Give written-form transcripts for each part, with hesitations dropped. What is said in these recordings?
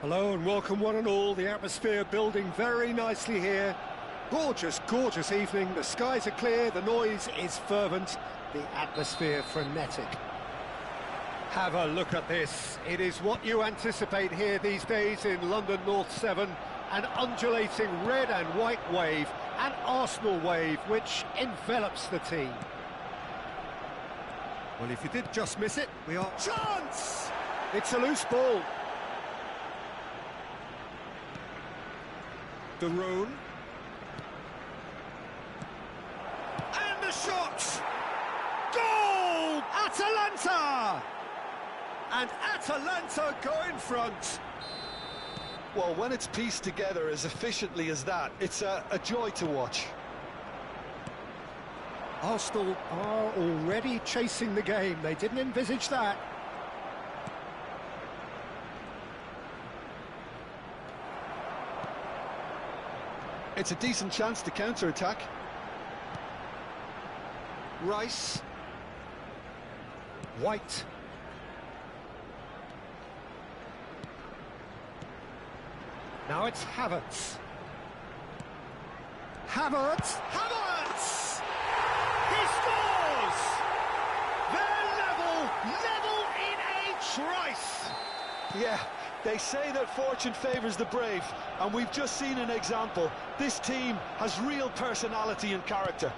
Hello and welcome one and all. The atmosphere building very nicely here. Gorgeous, gorgeous evening. The skies are clear, the noise is fervent, the atmosphere frenetic. Have a look at this. It is what you anticipate here these days in London North 7. An undulating red and white wave, an Arsenal wave which envelops the team. Well, if you did just miss it, we are... Chance! It's a loose ball. De Roon. And the shot! Goal! Atalanta! And Atalanta go in front. Well, when it's pieced together as efficiently as that, it's a joy to watch. Arsenal are already chasing the game. They didn't envisage that. It's a decent chance to counter-attack. Rice. White. Now it's Havertz. Havertz! Havertz! He scores! They're level in H. Rice! Yeah, they say that fortune favours the brave, and we've just seen an example. This team has real personality and character.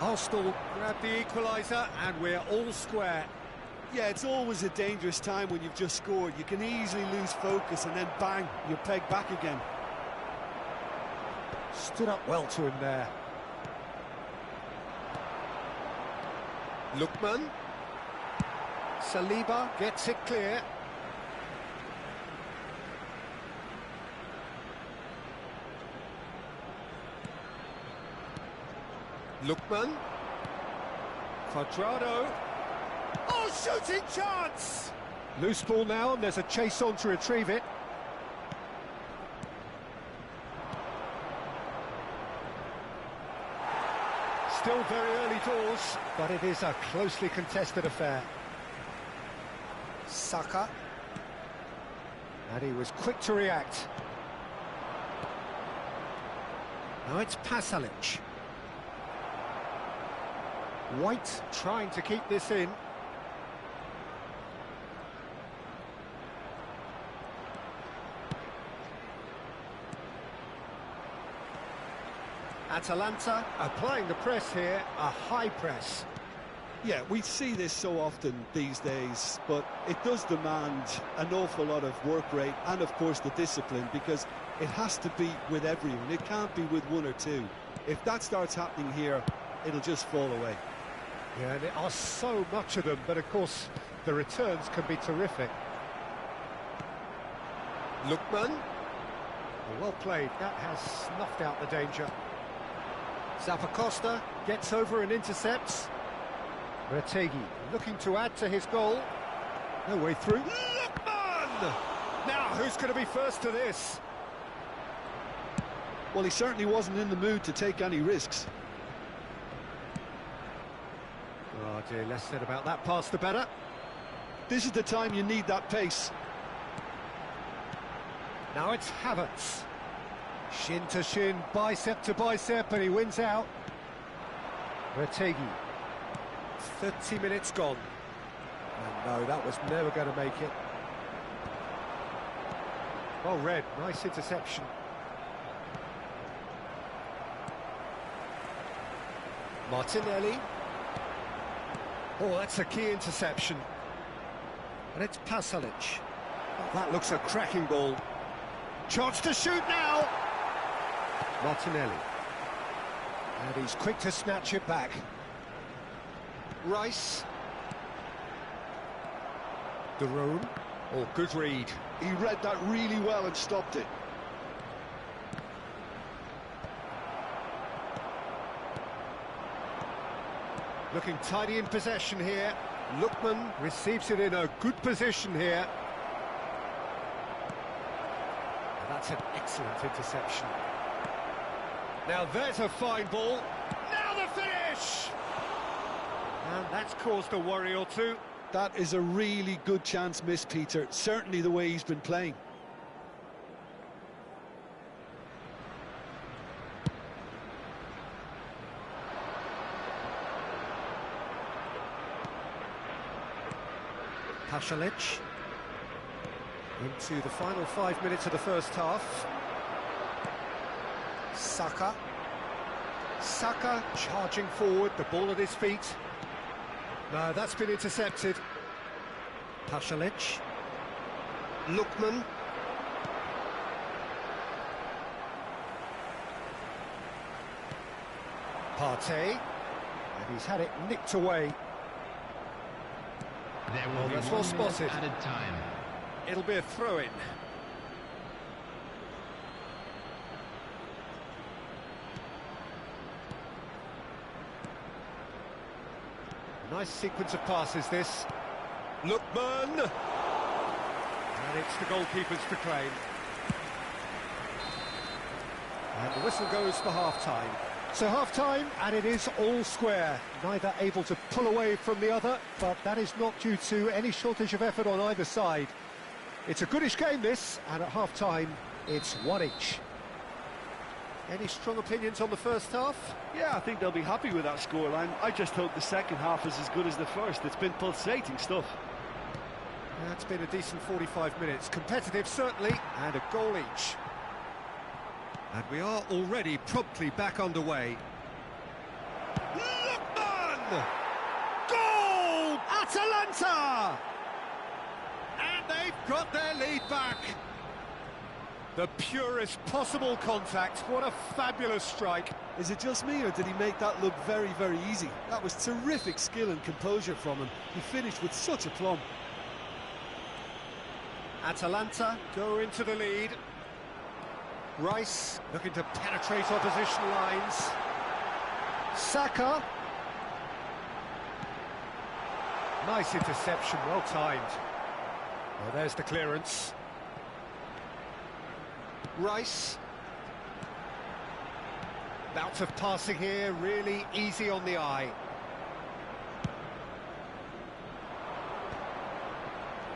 Arsenal grab the equaliser, and we're all square. Yeah, it's always a dangerous time when you've just scored. You can easily lose focus and then bang, you're pegged back again. Stood up well to him there. Lookman. Saliba gets it clear. Lookman. Cuadrado. Oh, shooting chance! Loose ball now, and there's a chase on to retrieve it. Still very early doors, but it is a closely contested affair. Saka. And he was quick to react. Now it's Pasalic. White trying to keep this in. Atalanta applying the press here, a high press. Yeah, we see this so often these days, but it does demand an awful lot of work rate and, of course, the discipline, because it has to be with everyone. It can't be with one or two. If that starts happening here, it'll just fall away. Yeah, and there are so much of them, but of course the returns can be terrific. Lookman. Well played, that has snuffed out the danger. Zappacosta gets over and intercepts. Retegi looking to add to his goal. No way through. Lookman! Now, who's going to be first to this? Well, he certainly wasn't in the mood to take any risks. Oh dear, less said about that pass the better. This is the time you need that pace. Now it's Havertz. Shin to shin, bicep to bicep, and he wins out. Retegi. 30 minutes gone. And no, that was never going to make it. Well read, nice interception. Martinelli. Oh, that's a key interception. And it's Pasalic. Oh, that looks a cracking ball. Chance to shoot now! Martinelli. And he's quick to snatch it back. Rice. De Roon. Oh, good read. He read that really well and stopped it. Looking tidy in possession here. Lookman receives it in a good position here. And that's an excellent interception. Now there's a fine ball. Now the finish! And that's caused a worry or two. That is a really good chance missed, Peter. Certainly the way he's been playing. Pasalic into the final 5 minutes of the first half. Saka charging forward, the ball at his feet. No, that's been intercepted. Pasalic. Lookman. Partey. And he's had it nicked away. There will be that's 1 well minute spotted. added time. It'll be a throw-in. Nice sequence of passes, this. Lookman! And it's the goalkeepers to claim. And the whistle goes for half-time. So half-time, and it is all square. Neither able to pull away from the other, but that is not due to any shortage of effort on either side. It's a goodish game, this, and at half-time, it's one each. Any strong opinions on the first half? Yeah, I think they'll be happy with that scoreline. I just hope the second half is as good as the first. It's been pulsating stuff. Yeah, it's been a decent 45 minutes. Competitive, certainly, and a goal each. And we are already promptly back underway. Lookman! Goal! Atalanta! And they've got their lead back. The purest possible contact. What a fabulous strike. Is it just me, or did he make that look very, very easy? That was terrific skill and composure from him. He finished with such aplomb. Atalanta go into the lead. Rice looking to penetrate opposition lines. Saka. Nice interception, well timed. Well, there's the clearance. Rice. Bout of passing here, really easy on the eye.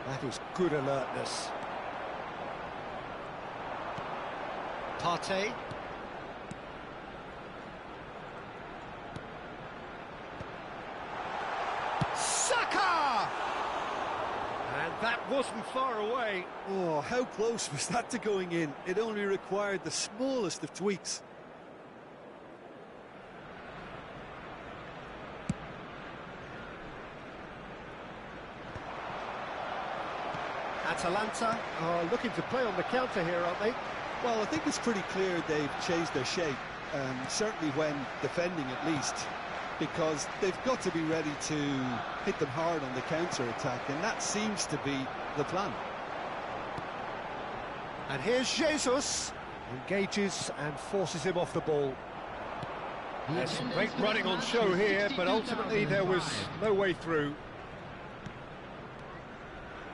That is good alertness. Partey. Saka! And that wasn't far away. Oh, how close was that to going in? It only required the smallest of tweaks. Atalanta are looking to play on the counter here, aren't they? Well, I think it's pretty clear they've changed their shape, certainly when defending at least, because they've got to be ready to hit them hard on the counter-attack, and that seems to be the plan. And here's Jesus, engages and forces him off the ball. There's some great running on show here, but ultimately there was no way through.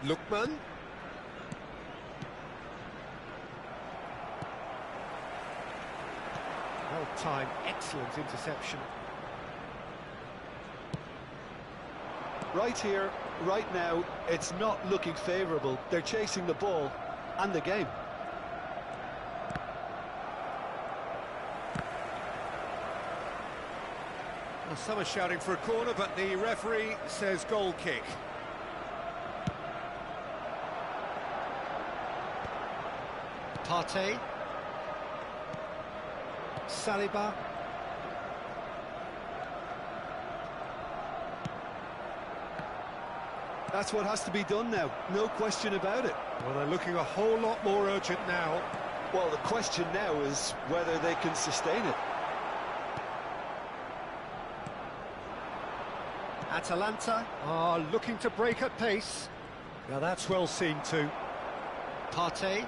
Lookman. Well-timed, excellent interception. Right here, right now, it's not looking favourable. They're chasing the ball and the game. Well, some are shouting for a corner, but the referee says goal kick. Partey. Saliba. That's what has to be done now, no question about it. Well, they're looking a whole lot more urgent now. Well, the question now is whether they can sustain it. Atalanta are looking to break at pace. Now that's well seen too. Partey.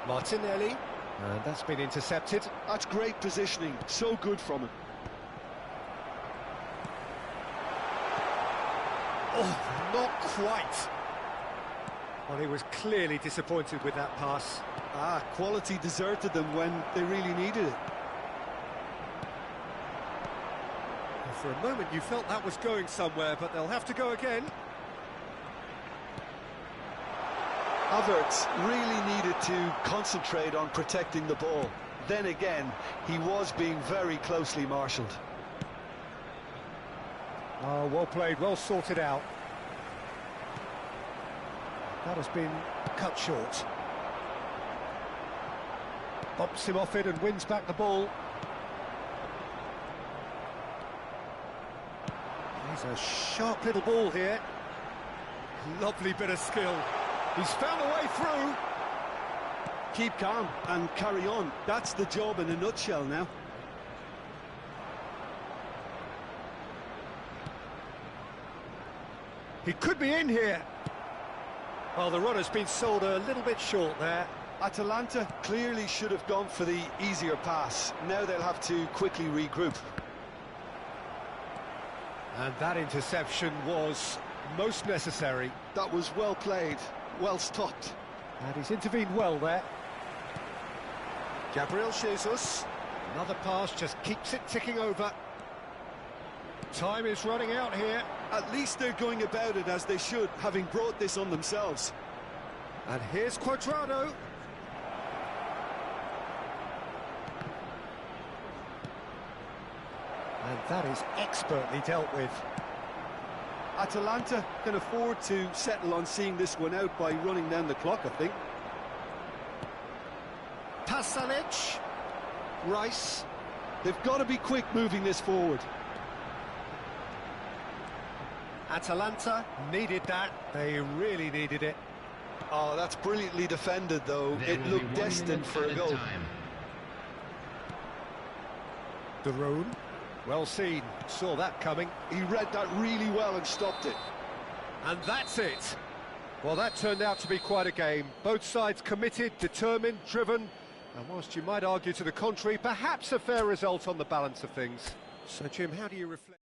Martinelli. And that's been intercepted. That's great positioning, so good from him. Oh, not quite. Well, he was clearly disappointed with that pass. Quality deserted them when they really needed it. For a moment you felt that was going somewhere, but they'll have to go again. Havertz really needed to concentrate on protecting the ball. Then again, he was being very closely marshalled. Oh, well played, well sorted out. That has been cut short. Bumps him off it and wins back the ball. He's a sharp little ball here. Lovely bit of skill. He's found a way through. Keep calm and carry on. That's the job in a nutshell now. He could be in here. Well, the runner's been sold a little bit short there. Atalanta clearly should have gone for the easier pass. Now they'll have to quickly regroup. And that interception was most necessary. That was well played, well stopped. And he's intervened well there. Gabriel Jesus. Another pass just keeps it ticking over. Time is running out here. At least they're going about it as they should, having brought this on themselves. And here's Cuadrado. And that is expertly dealt with. Atalanta can afford to settle on seeing this one out by running down the clock, I think. Pasalic. Rice. They've got to be quick moving this forward. Atalanta needed that. They really needed it. Oh, that's brilliantly defended, though. It looked destined for a goal. De Roon. Well seen. Saw that coming. He read that really well and stopped it. And that's it. Well, that turned out to be quite a game. Both sides committed, determined, driven. And whilst you might argue to the contrary, perhaps a fair result on the balance of things. So, Jim, how do you reflect?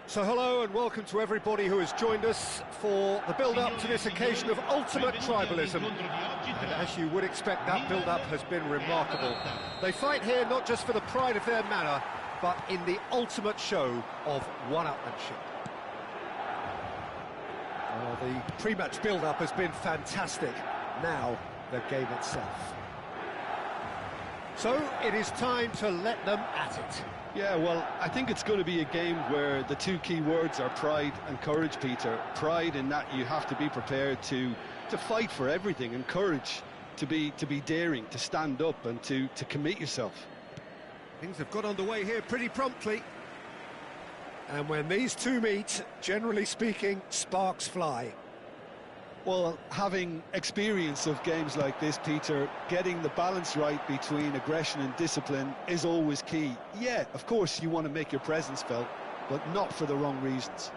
So hello and welcome to everybody who has joined us for the build-up to this occasion of ultimate tribalism. And as you would expect, that build-up has been remarkable. They fight here not just for the pride of their manor, but in the ultimate show of one-upmanship. Well, the pre-match build-up has been fantastic. Now, the game itself. So it is time to let them at it. Yeah, well, I think it's going to be a game where the two key words are pride and courage, Peter. Pride in that you have to be prepared to fight for everything, and courage to be daring, to stand up and to commit yourself. Things have got underway here pretty promptly. And when these two meet, generally speaking, sparks fly. Well, having experience of games like this, Peter, getting the balance right between aggression and discipline is always key. Yeah, of course you want to make your presence felt, but not for the wrong reasons.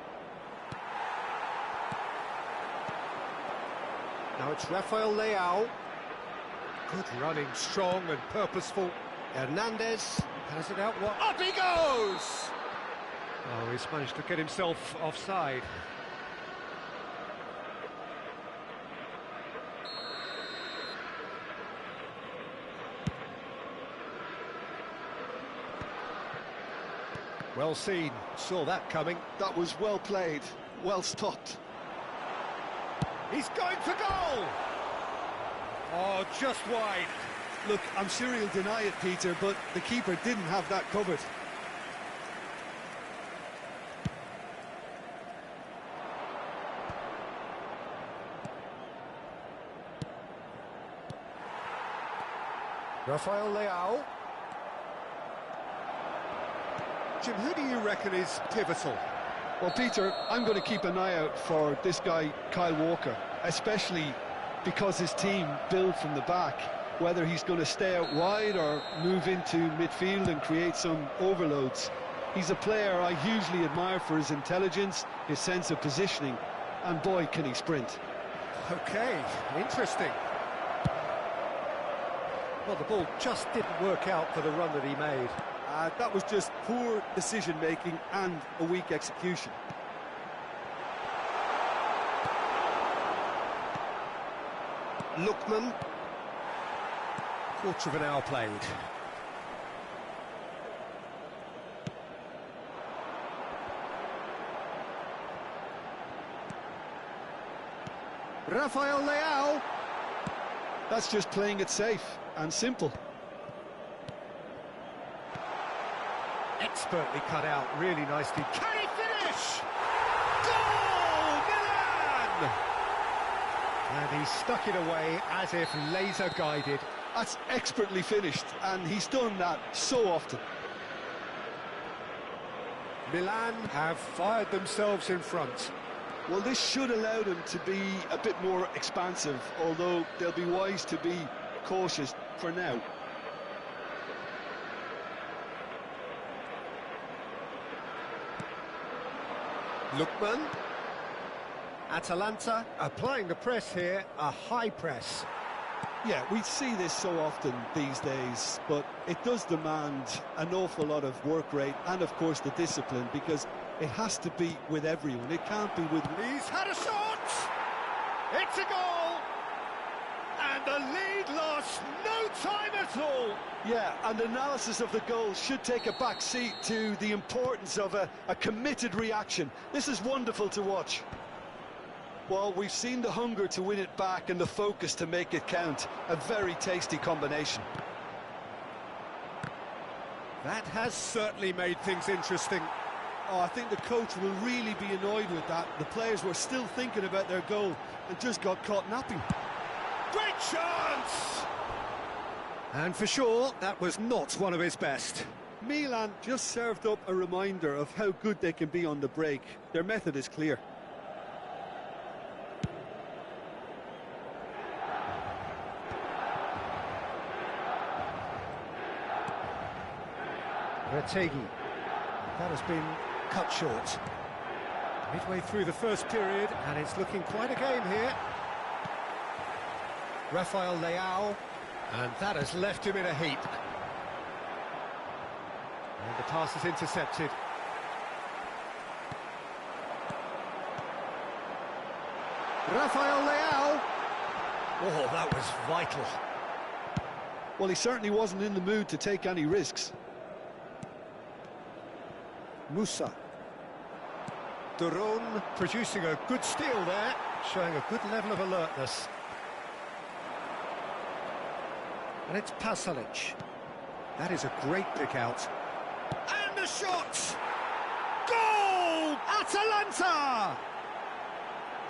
Now it's Rafael Leao. Good running, strong and purposeful. Hernandez has it out. Up he goes! Oh, he's managed to get himself offside. Well seen, saw that coming. That was well played, well stopped. He's going for goal! Oh, just wide. Look, I'm sure he'll deny it, Peter, but the keeper didn't have that covered. Rafael Leao. Jim, who do you reckon is pivotal? Well, Peter, I'm going to keep an eye out for this guy, Kyle Walker, especially because his team build from the back, whether he's going to stay out wide or move into midfield and create some overloads. He's a player I hugely admire for his intelligence, his sense of positioning, and boy, can he sprint. Okay, interesting. Well, the ball just didn't work out for the run that he made. That was just poor decision-making and a weak execution. Lookman. Quarter of an hour played. Rafael Leao. That's just playing it safe and simple. Expertly cut out, really nicely. Can he finish? Goal! Milan! And he stuck it away as if laser guided. That's expertly finished, and he's done that so often. Milan have fired themselves in front. Well, this should allow them to be a bit more expansive, although they'll be wise to be cautious for now. Lookman. Atalanta applying the press here, a high press. Yeah, we see this so often these days, but it does demand an awful lot of work rate and, of course, the discipline, because it has to be with everyone. It can't be with... He's had a shot! It's a goal! And the lead lost no time at all! Yeah, and analysis of the goal should take a back seat to the importance of a committed reaction. This is wonderful to watch. Well, we've seen the hunger to win it back and the focus to make it count. A very tasty combination. That has certainly made things interesting. Oh, I think the coach will really be annoyed with that. The players were still thinking about their goal and just got caught napping. Great chance! And for sure, that was not one of his best. Milan just served up a reminder of how good they can be on the break. Their method is clear. Retegi. That has been cut short. Midway through the first period, and it's looking quite a game here. Rafael Leao, and that has left him in a heap. And the pass is intercepted. Rafael Leao. Oh, that was vital. Well, he certainly wasn't in the mood to take any risks. Musa. Duron producing a good steal there, showing a good level of alertness. And it's Pasalic. That is a great pick out. And the shot! Goal! Atalanta!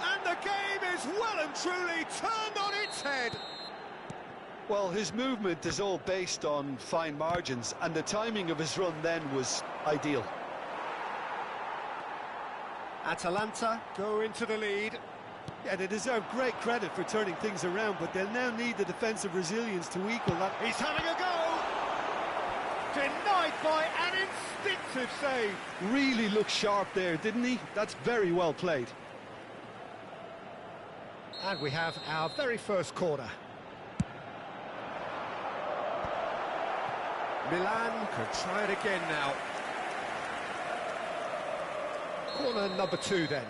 And the game is well and truly turned on its head. Well, his movement is all based on fine margins, and the timing of his run then was ideal. Atalanta go into the lead. Yeah, they deserve great credit for turning things around, but they'll now need the defensive resilience to equal that. He's having a go! Denied by an instinctive save. Really looked sharp there, didn't he? That's very well played. And we have our very first corner. Milan can try it again now. Corner number 2 then.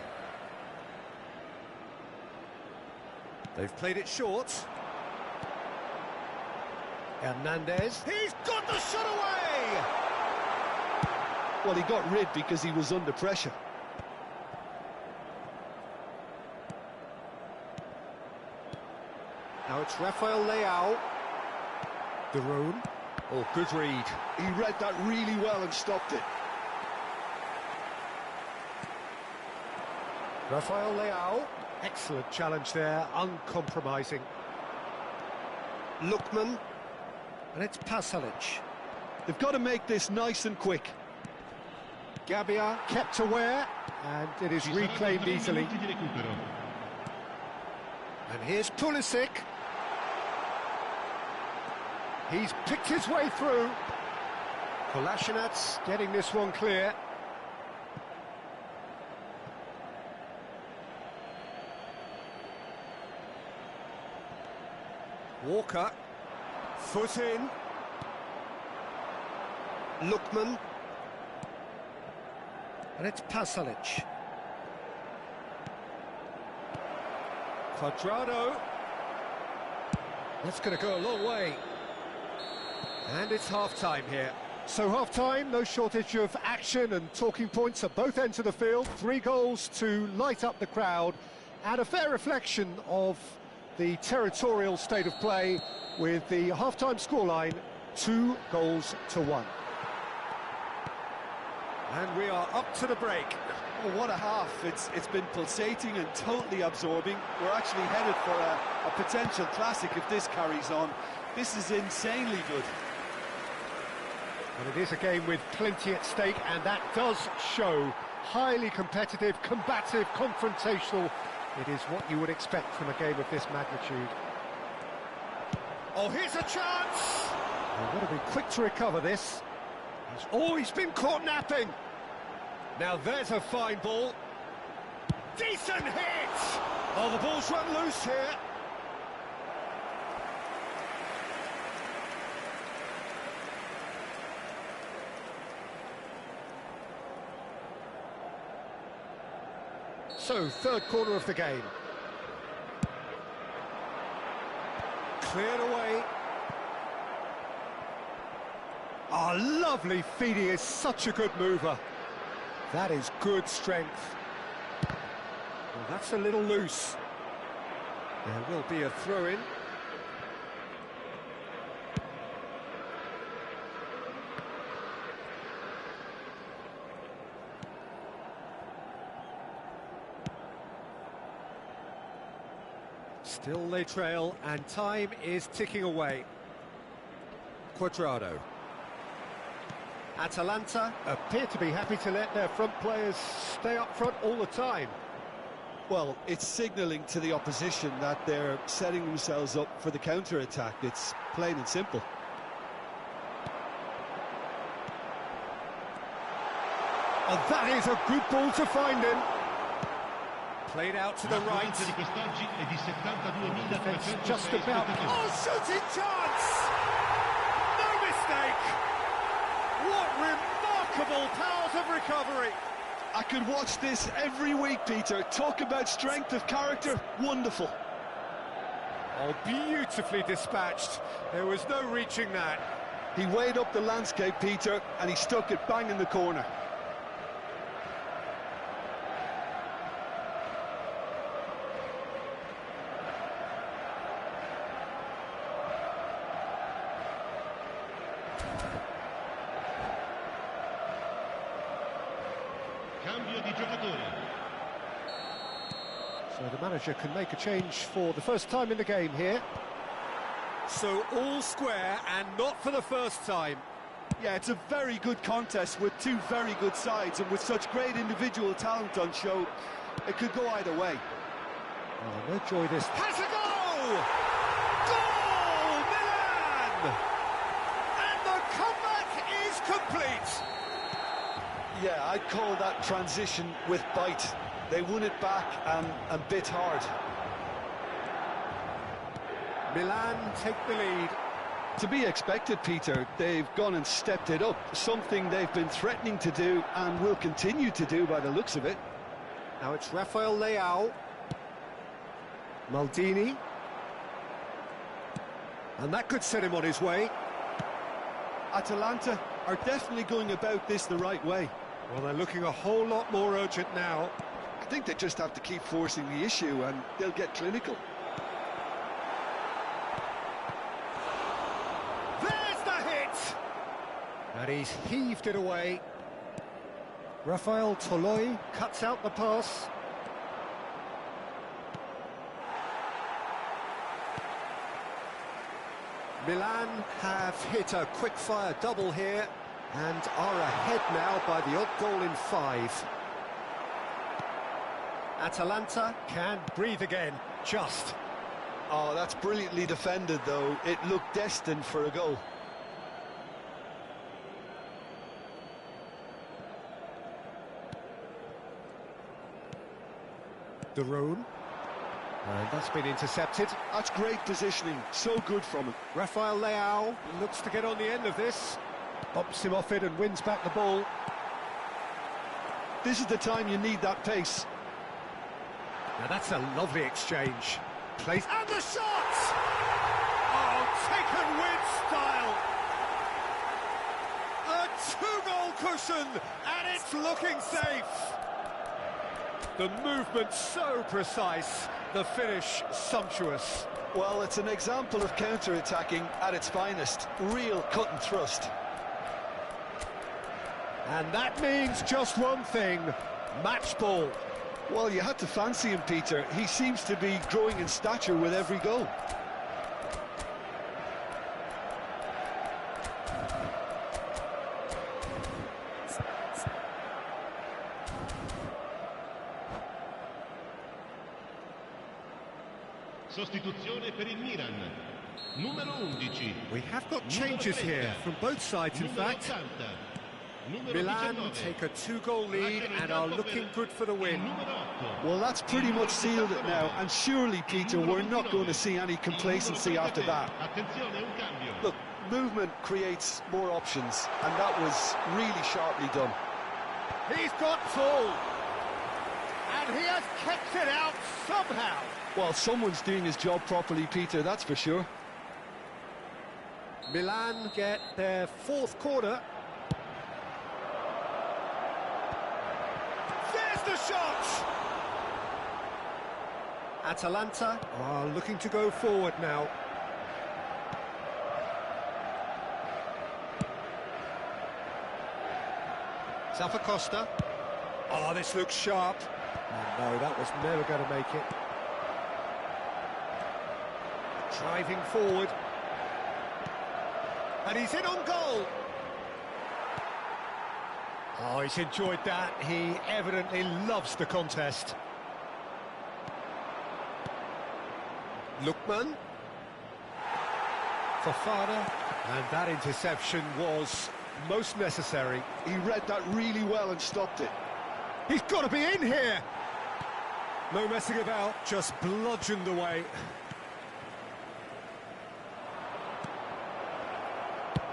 They've played it short. Hernandez. He's got the shot away! Well, he got rid because he was under pressure. Now it's Rafael Leao. De Roon. Oh, good read. He read that really well and stopped it. Rafael Leao. Excellent challenge there, uncompromising. Lookman. And it's Pasalic. They've got to make this nice and quick. Gabbia kept aware, and it is reclaimed easily. And here's Pulisic. He's picked his way through. Kolasinac getting this one clear. Walker. Foot in. Lookman. And it's Pasalic. Cuadrado. That's going to go a long way. And it's half-time here. So half-time, no shortage of action and talking points at both ends of the field. 3 goals to light up the crowd, and a fair reflection of the territorial state of play with the half-time scoreline 2-1. And we are up to the break. Oh, what a half. It's been pulsating and totally absorbing. We're actually headed for a potential classic if this carries on. This is insanely good. And it is a game with plenty at stake, and that does show. Highly competitive, combative, confrontational. It is what you would expect from a game of this magnitude. Oh, here's a chance! They've got to be quick to recover this. He's been caught napping. Now there's a fine ball. Decent hit! Oh, the ball's run loose here. So, third quarter of the game. Cleared away. Oh, lovely feed. He is such a good mover. That is good strength. Well, that's a little loose. There will be a throw-in. Still they trail, and time is ticking away. Cuadrado. Atalanta appear to be happy to let their front players stay up front all the time. Well, it's signalling to the opposition that they're setting themselves up for the counter-attack. It's plain and simple. Oh, that is a good ball to find him. Played out to the right. Defense just about. Oh, shooting chance! No mistake! What remarkable powers of recovery! I could watch this every week, Peter. Talk about strength of character. Wonderful. Oh, beautifully dispatched. There was no reaching that. He weighed up the landscape, Peter, and he stuck it bang in the corner. Cambio di giocatore. So the manager can make a change for the first time in the game here. So all square and not for the first time. Yeah, it's a very good contest with two very good sides, and with such great individual talent on show, it could go either way. Oh, no joy this. Has a goal! Goal! Milan! And the comeback is complete! Yeah, I'd call that transition with bite. They won it back and bit hard. Milan take the lead. To be expected, Peter. They've gone and stepped it up, something they've been threatening to do and will continue to do by the looks of it. Now it's Rafael Leao. Maldini. And that could set him on his way. Atalanta are definitely going about this the right way. Well, they're looking a whole lot more urgent now. I think they just have to keep forcing the issue and they'll get clinical. There's the hit! And he's heaved it away. Rafael Toloi cuts out the pass. Milan have hit a quick-fire double here and are ahead now by the odd goal in 5. Atalanta can breathe again, just. Oh, that's brilliantly defended, though. It looked destined for a goal. De Roon. And that's been intercepted. That's great positioning, so good from him. Rafael Leao looks to get on the end of this. Bumps him off it and wins back the ball. This is the time you need that pace. Now that's a lovely exchange. Place and the shot! Oh, taken with style! A 2-goal cushion, and it's looking safe. The movement so precise, the finish sumptuous. Well, it's an example of counter-attacking at its finest. Real cut and thrust. And that means just one thing, match ball. Well, you had to fancy him, Peter. He seems to be growing in stature with every goal. Sostituzione per il Milan. Numero 11. We have got changes here from both sides, in fact. Milan take a 2-goal lead and are looking good for the win. Well, that's pretty much sealed it now, and surely, Peter, we're not going to see any complacency after that. Look, movement creates more options, and that was really sharply done. He's got full, and he has kept it out somehow. Well, someone's doing his job properly, Peter, that's for sure. Milan get their 4th corner. The shot! Atalanta are looking to go forward now. Zappacosta. Oh, this looks sharp. Oh, no, that was never going to make it. Driving forward. And he's in on goal. Oh, he's enjoyed that. He evidently loves the contest. Lookman. Fofana. And that interception was most necessary. He read that really well and stopped it. He's got to be in here! No messing about, just bludgeoned away.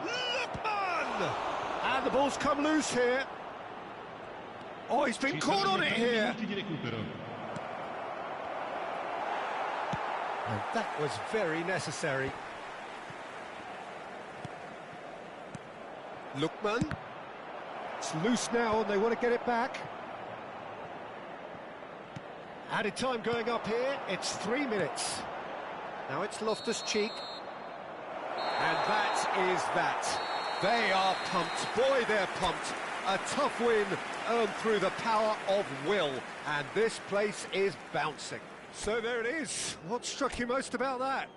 Lookman! And the ball's come loose here. Oh, he's been caught on it here. And that was very necessary. Lookman. It's loose now and they want to get it back. Added time going up here. It's 3 minutes. Now it's Loftus-Cheek. And that is that. They are pumped. Boy, they're pumped. A tough win earned through the power of will, and this place is bouncing. So there it is. What struck you most about that?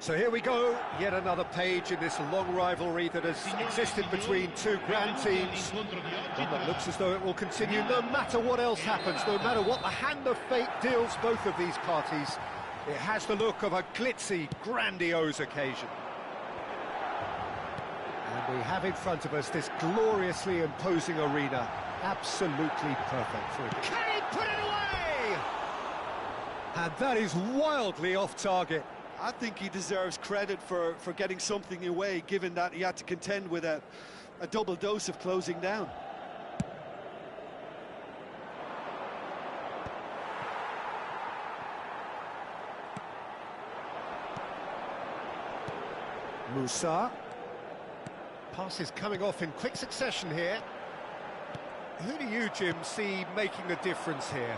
So here we go, yet another page in this long rivalry that has existed between two grand teams. One that looks as though it will continue no matter what else happens, no matter what the hand of fate deals both of these parties. It has the look of a glitzy, grandiose occasion. And we have in front of us this gloriously imposing arena, absolutely perfect for it. Can he put it away? And that is wildly off target. I think he deserves credit for getting something away, given that he had to contend with a double dose of closing down. Musa. Passes coming off in quick succession here. Who do you, Jim, see making the difference here?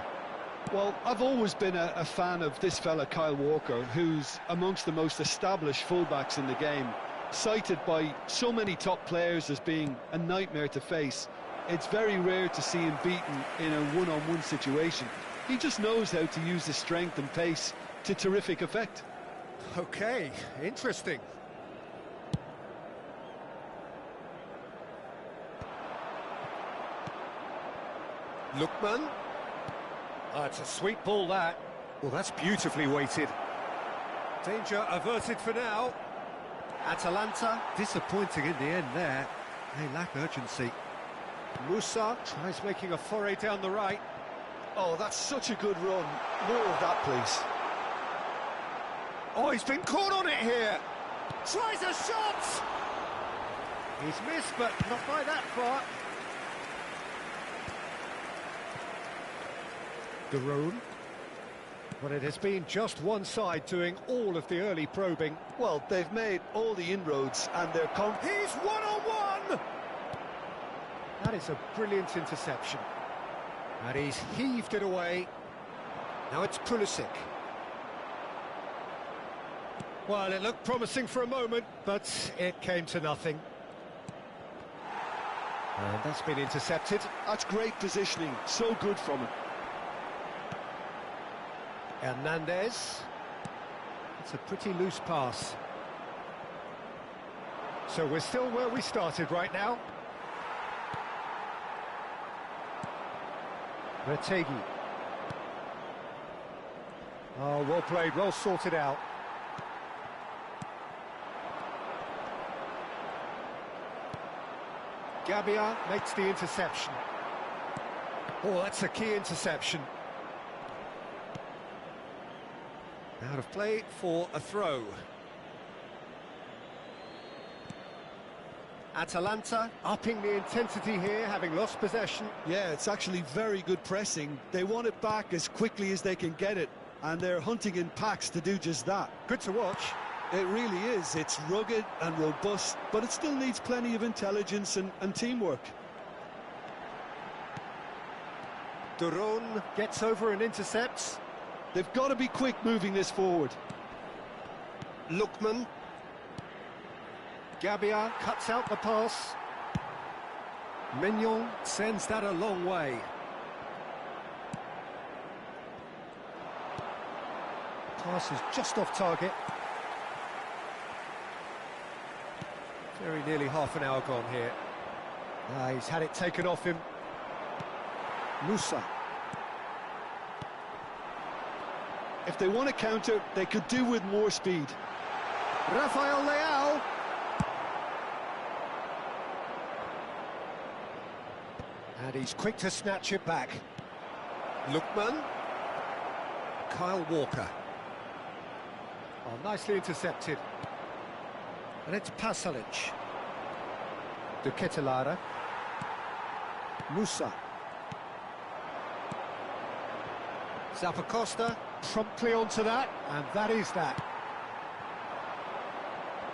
Well, I've always been a fan of this fella, Kyle Walker, who's amongst the most established fullbacks in the game, cited by so many top players as being a nightmare to face. It's very rare to see him beaten in a one-on-one situation. He just knows how to use his strength and pace to terrific effect. Okay, interesting. Lookman. Oh, it's a sweet ball, that. Well, that's beautifully weighted. Danger averted for now. Atalanta, disappointing in the end there. They lack urgency. Musa tries making a foray down the right. Oh, that's such a good run. More of that, please. Oh, he's been caught on it here. Tries a shot! He's missed, but not by that far. Garone. Well, it has been just one side doing all of the early probing. Well, they've made all the inroads and they're He's one-on-one! That is a brilliant interception. And he's heaved it away. Now it's Pulisic. Well, it looked promising for a moment, but it came to nothing. And that's been intercepted. That's great positioning, so good from him. Hernandez. It's a pretty loose pass. So we're still where we started right now. Retegui. Oh, well played, well sorted out. Gabbia makes the interception. Oh, that's a key interception. Out of play for a throw. Atalanta upping the intensity here, having lost possession. Yeah, it's actually very good pressing. They want it back as quickly as they can get it, and they're hunting in packs to do just that. Good to watch. It really is. It's rugged and robust, but it still needs plenty of intelligence and teamwork. Duron gets over and intercepts. They've got to be quick moving this forward. Lookman. Gabbia cuts out the pass. Mignon sends that a long way. Pass is just off target. Very nearly half an hour gone here. He's had it taken off him. Musa. If they want to counter, they could do with more speed. Rafael Leao. And he's quick to snatch it back. Lookman. Kyle Walker. Oh, nicely intercepted. And it's Pasalic. De Ketelaere. Musa. Zappacosta promptly onto that, and that is that.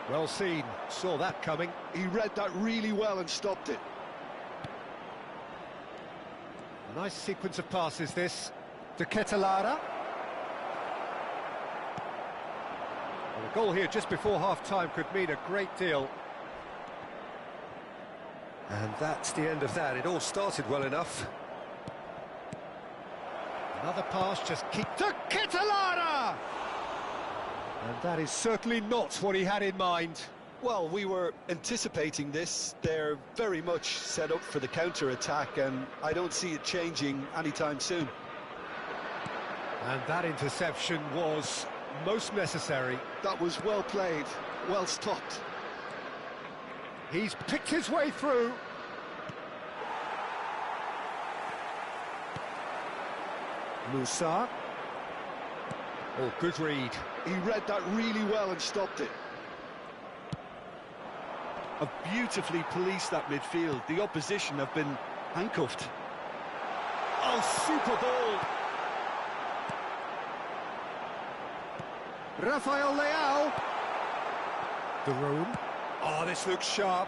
Well seen, saw that coming. He read that really well and stopped it. A nice sequence of passes, this. De Ketelaere. Well, a goal here just before half-time could mean a great deal. And that's the end of that. It all started well enough. Another pass, just keep to Ketelaere! And that is certainly not what he had in mind. Well, we were anticipating this. They're very much set up for the counter-attack, and I don't see it changing anytime soon. And that interception was most necessary. That was well played, well stopped. He's picked his way through. Musa. Oh, good read. He read that really well and stopped it. Have beautifully policed that midfield. The opposition have been handcuffed. Oh, super ball. Rafael Leao. Duron. Oh, this looks sharp.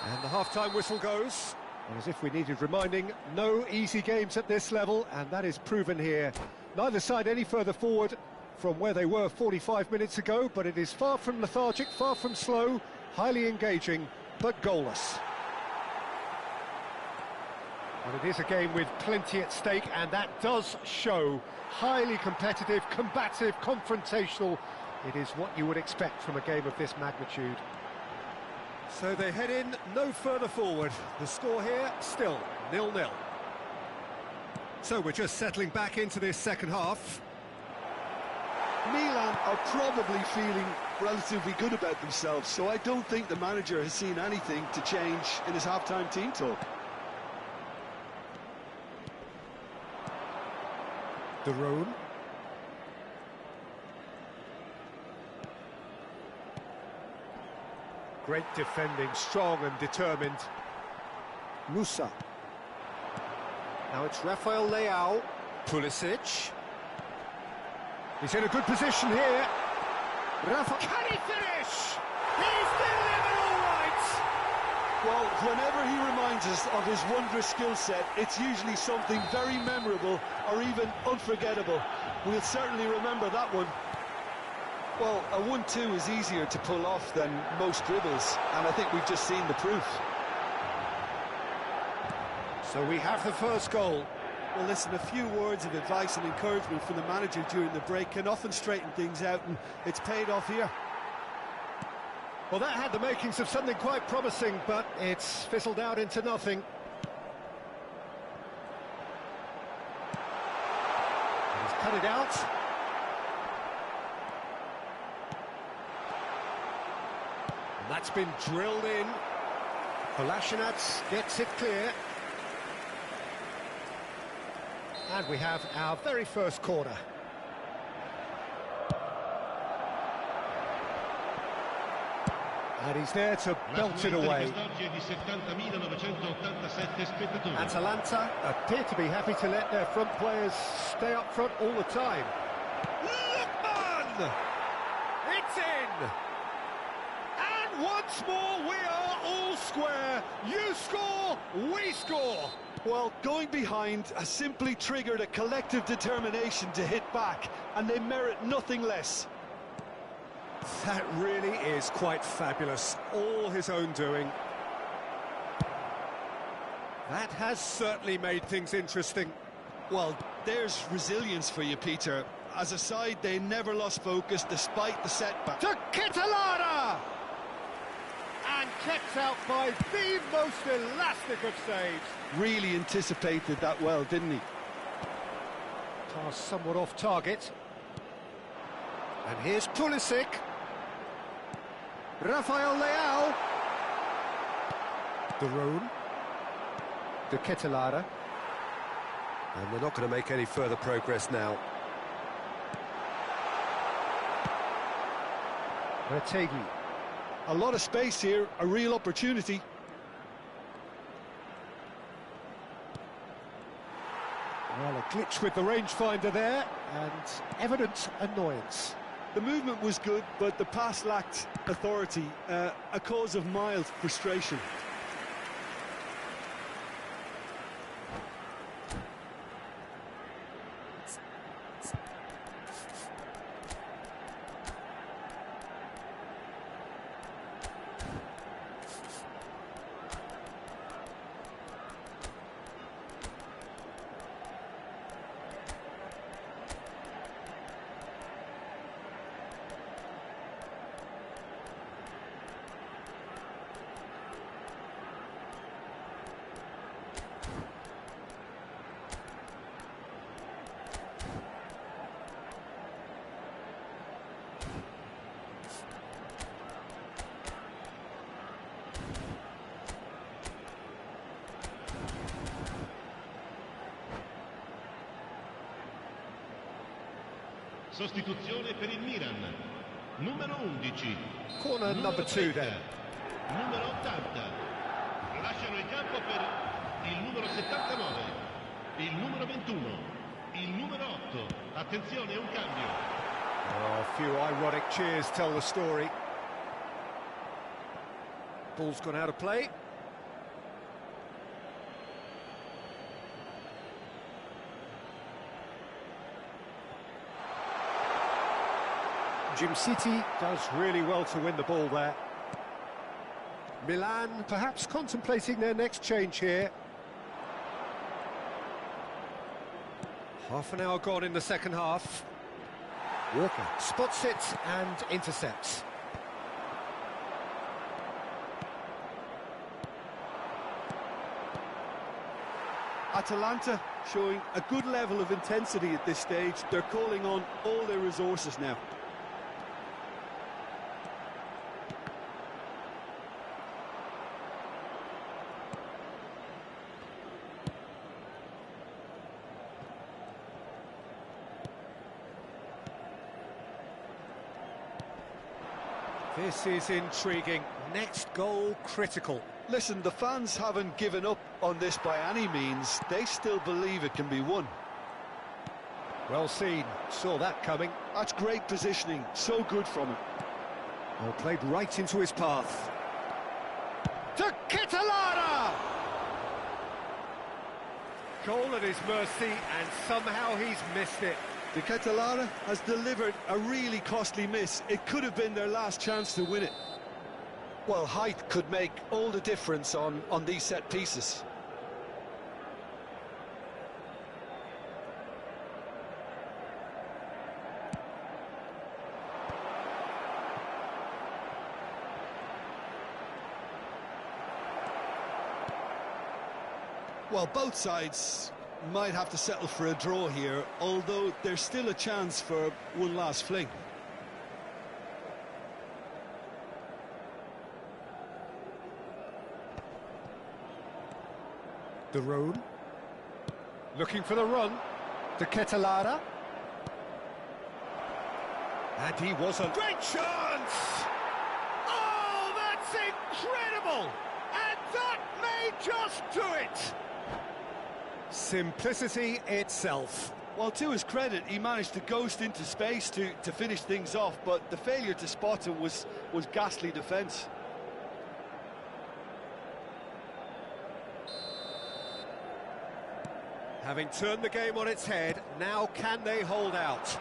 And the half-time whistle goes. And as if we needed reminding, no easy games at this level, and that is proven here. Neither side any further forward from where they were 45 minutes ago, but it is far from lethargic, far from slow, highly engaging, but goalless. And it is a game with plenty at stake, and that does show. Highly competitive, combative, confrontational. It is what you would expect from a game of this magnitude. So they head in no further forward. The score here, still 0-0. So we're just settling back into this second half. Milan are probably feeling relatively good about themselves, so I don't think the manager has seen anything to change in his half-time team talk. Duron. Great defending, strong and determined. Musa. Now it's Rafael Leao. Pulisic. He's in a good position here. Rafa, can he finish? He's delivered all right! Well, whenever he reminds us of his wondrous skill set, it's usually something very memorable or even unforgettable. We'll certainly remember that one. Well, a 1-2 is easier to pull off than most dribbles, and I think we've just seen the proof. So we have the first goal. Well, listen, a few words of advice and encouragement from the manager during the break can often straighten things out, and it's paid off here. Well, that had the makings of something quite promising, but it's fizzled out into nothing. He's cut it out. And that's been drilled in. Kolasinac gets it clear. And we have our very first corner. And he's there to belt it away. Atalanta appear to be happy to let their front players stay up front all the time. Lookman! It's in! And once more we are all square. You score, we score. Well, going behind has simply triggered a collective determination to hit back, and they merit nothing less. That really is quite fabulous. All his own doing. That has certainly made things interesting. Well, there's resilience for you, Peter. As a side, they never lost focus despite the setback. To Kitolana! And kept out by the most elastic of saves. Really anticipated that well, didn't he? Pass somewhat off target. And here's Pulisic. Rafael Leao. Darun. De Ketelaere. And they're not going to make any further progress now. Retegui. A lot of space here, a real opportunity. Well, a glitch with the rangefinder there, and evident annoyance. The movement was good, but the pass lacked authority, a cause of mild frustration. Sostituzione per il Milan. Numero 11. Corner number 2 then. Numero 80. Lasciano il campo per il numero 79. Il numero 21. Il numero 8. Attenzione, un cambio. Oh, a few ironic cheers tell the story. Ball's gone out of play. Djimsiti does really well to win the ball there. Milan perhaps contemplating their next change here. Half an hour gone in the second half. Walker spots it and intercepts. Atalanta showing a good level of intensity at this stage. They're calling on all their resources now. This is intriguing. Next goal critical. Listen, the fans haven't given up on this by any means. They still believe it can be won. Well seen, saw that coming. That's great positioning, so good from him. Well, played right into his path. To Catalana! Goal at his mercy, and somehow he's missed it. De Catalana has delivered a really costly miss. It could have been their last chance to win it. Well, height could make all the difference on these set pieces. Well, both sides might have to settle for a draw here, although there's still a chance for one last fling. De Roon. Looking for the run. De Ketelada. And he was a great chance! Oh, that's incredible! And that may just do it! Simplicity itself. Well, to his credit, he managed to ghost into space to finish things off, but the failure to spot him was ghastly defence. Having turned the game on its head, now can they hold out?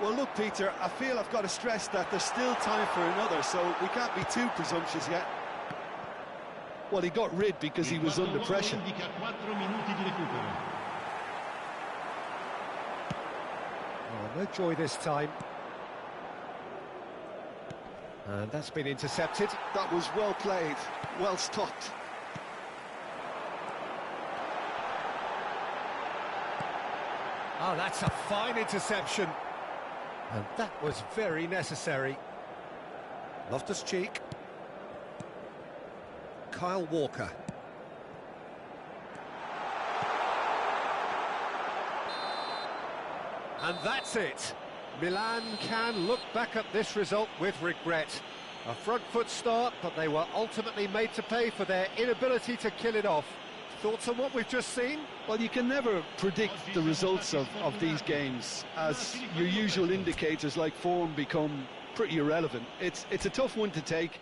Well, look, Peter, I feel I've got to stress that there's still time for another, so we can't be too presumptuous yet. Well, he got rid because he was under pressure. Oh, no joy this time. And that's been intercepted. That was well played, well stopped. Oh, that's a fine interception. And that was very necessary. Loftus-Cheek. Kyle Walker. And that's it. Milan can look back at this result with regret. A front foot start, but they were ultimately made to pay for their inability to kill it off. Thoughts on what we've just seen? Well, you can never predict the results of these games, as your usual indicators like form become pretty irrelevant. It's a tough one to take.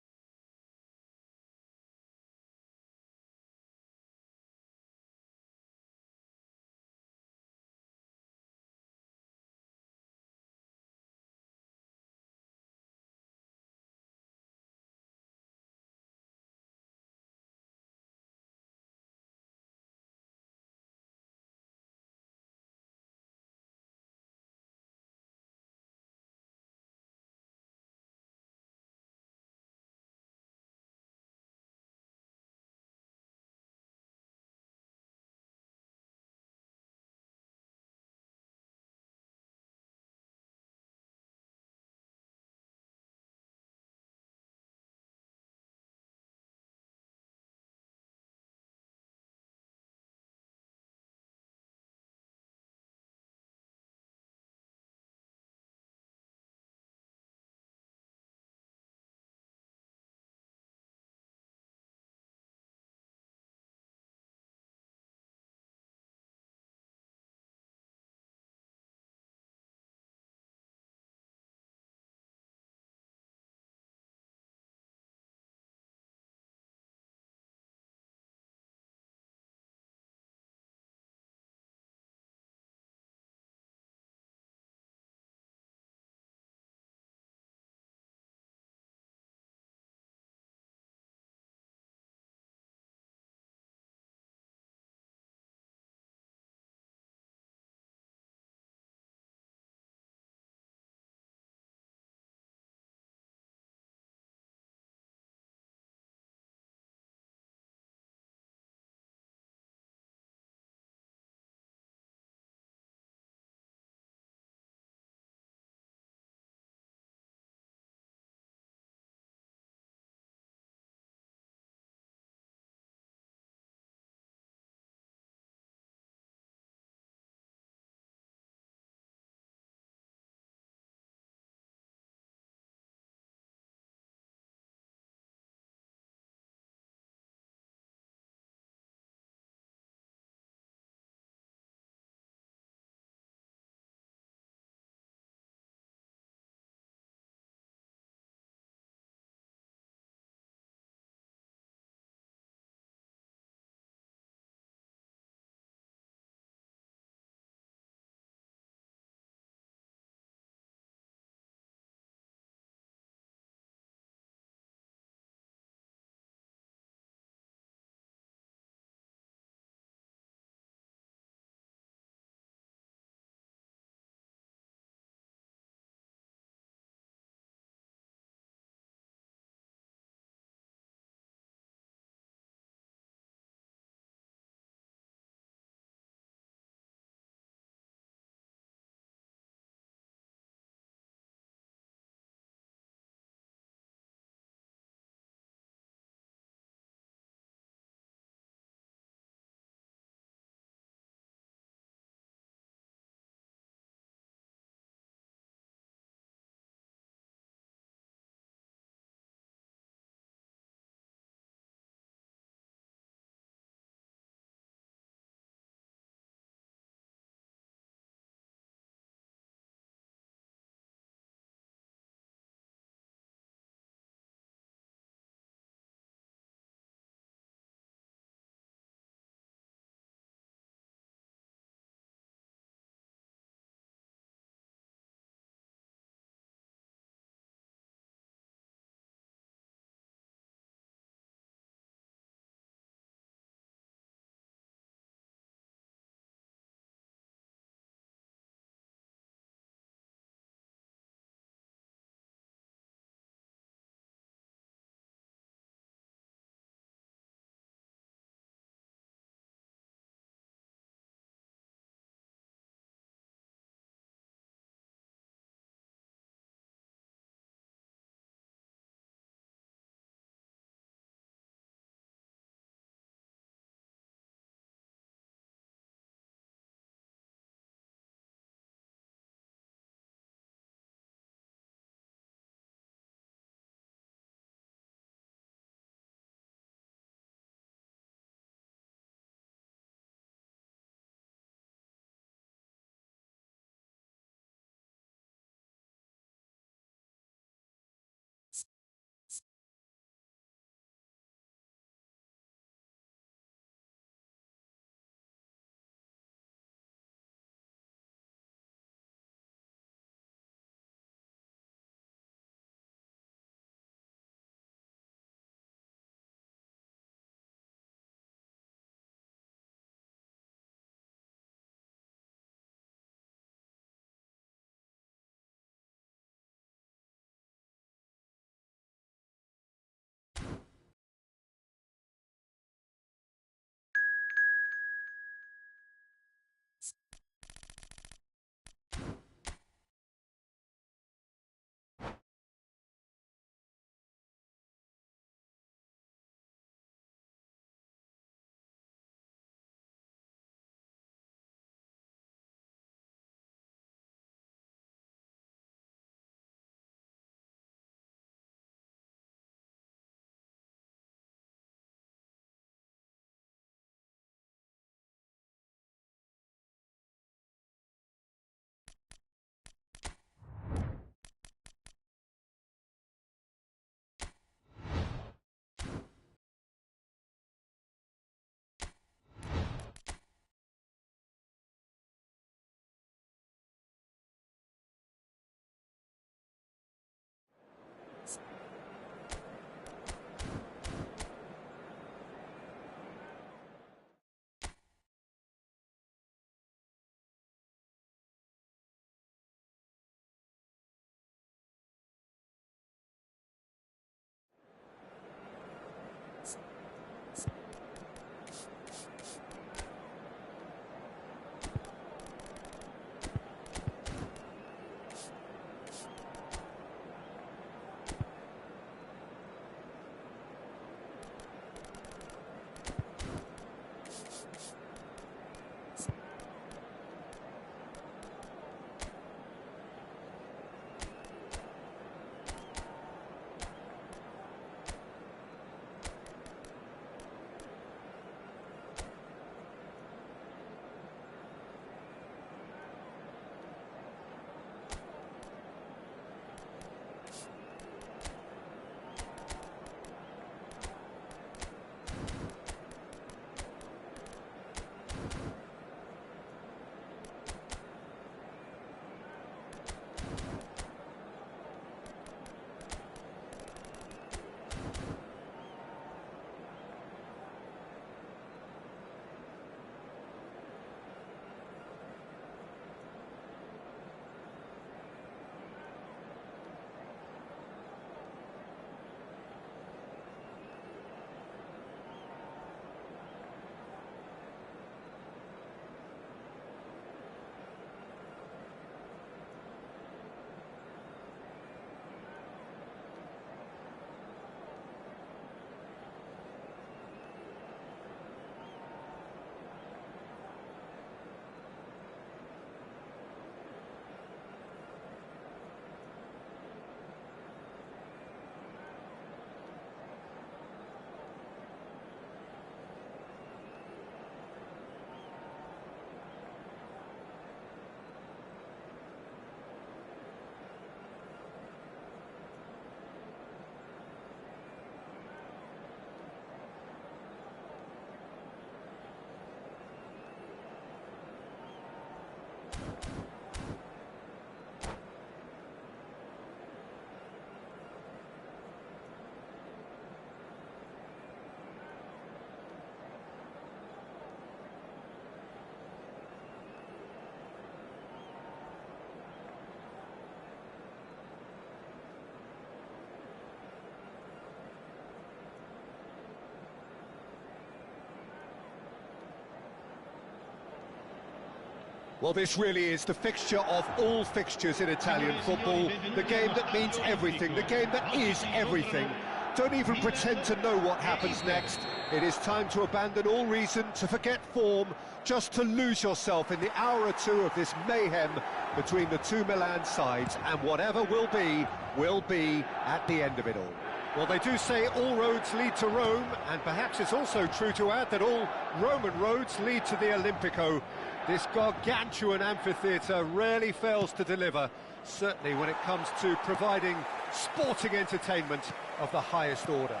Well, this really is the fixture of all fixtures in Italian football. The game that means everything, the game that is everything. Don't even pretend to know what happens next. It is time to abandon all reason, to forget form, just to lose yourself in the hour or two of this mayhem between the two Milan sides, and whatever will be at the end of it all. Well, they do say all roads lead to Rome, and perhaps it's also true to add that all Roman roads lead to the Olimpico. This gargantuan amphitheatre rarely fails to deliver, certainly when it comes to providing sporting entertainment of the highest order.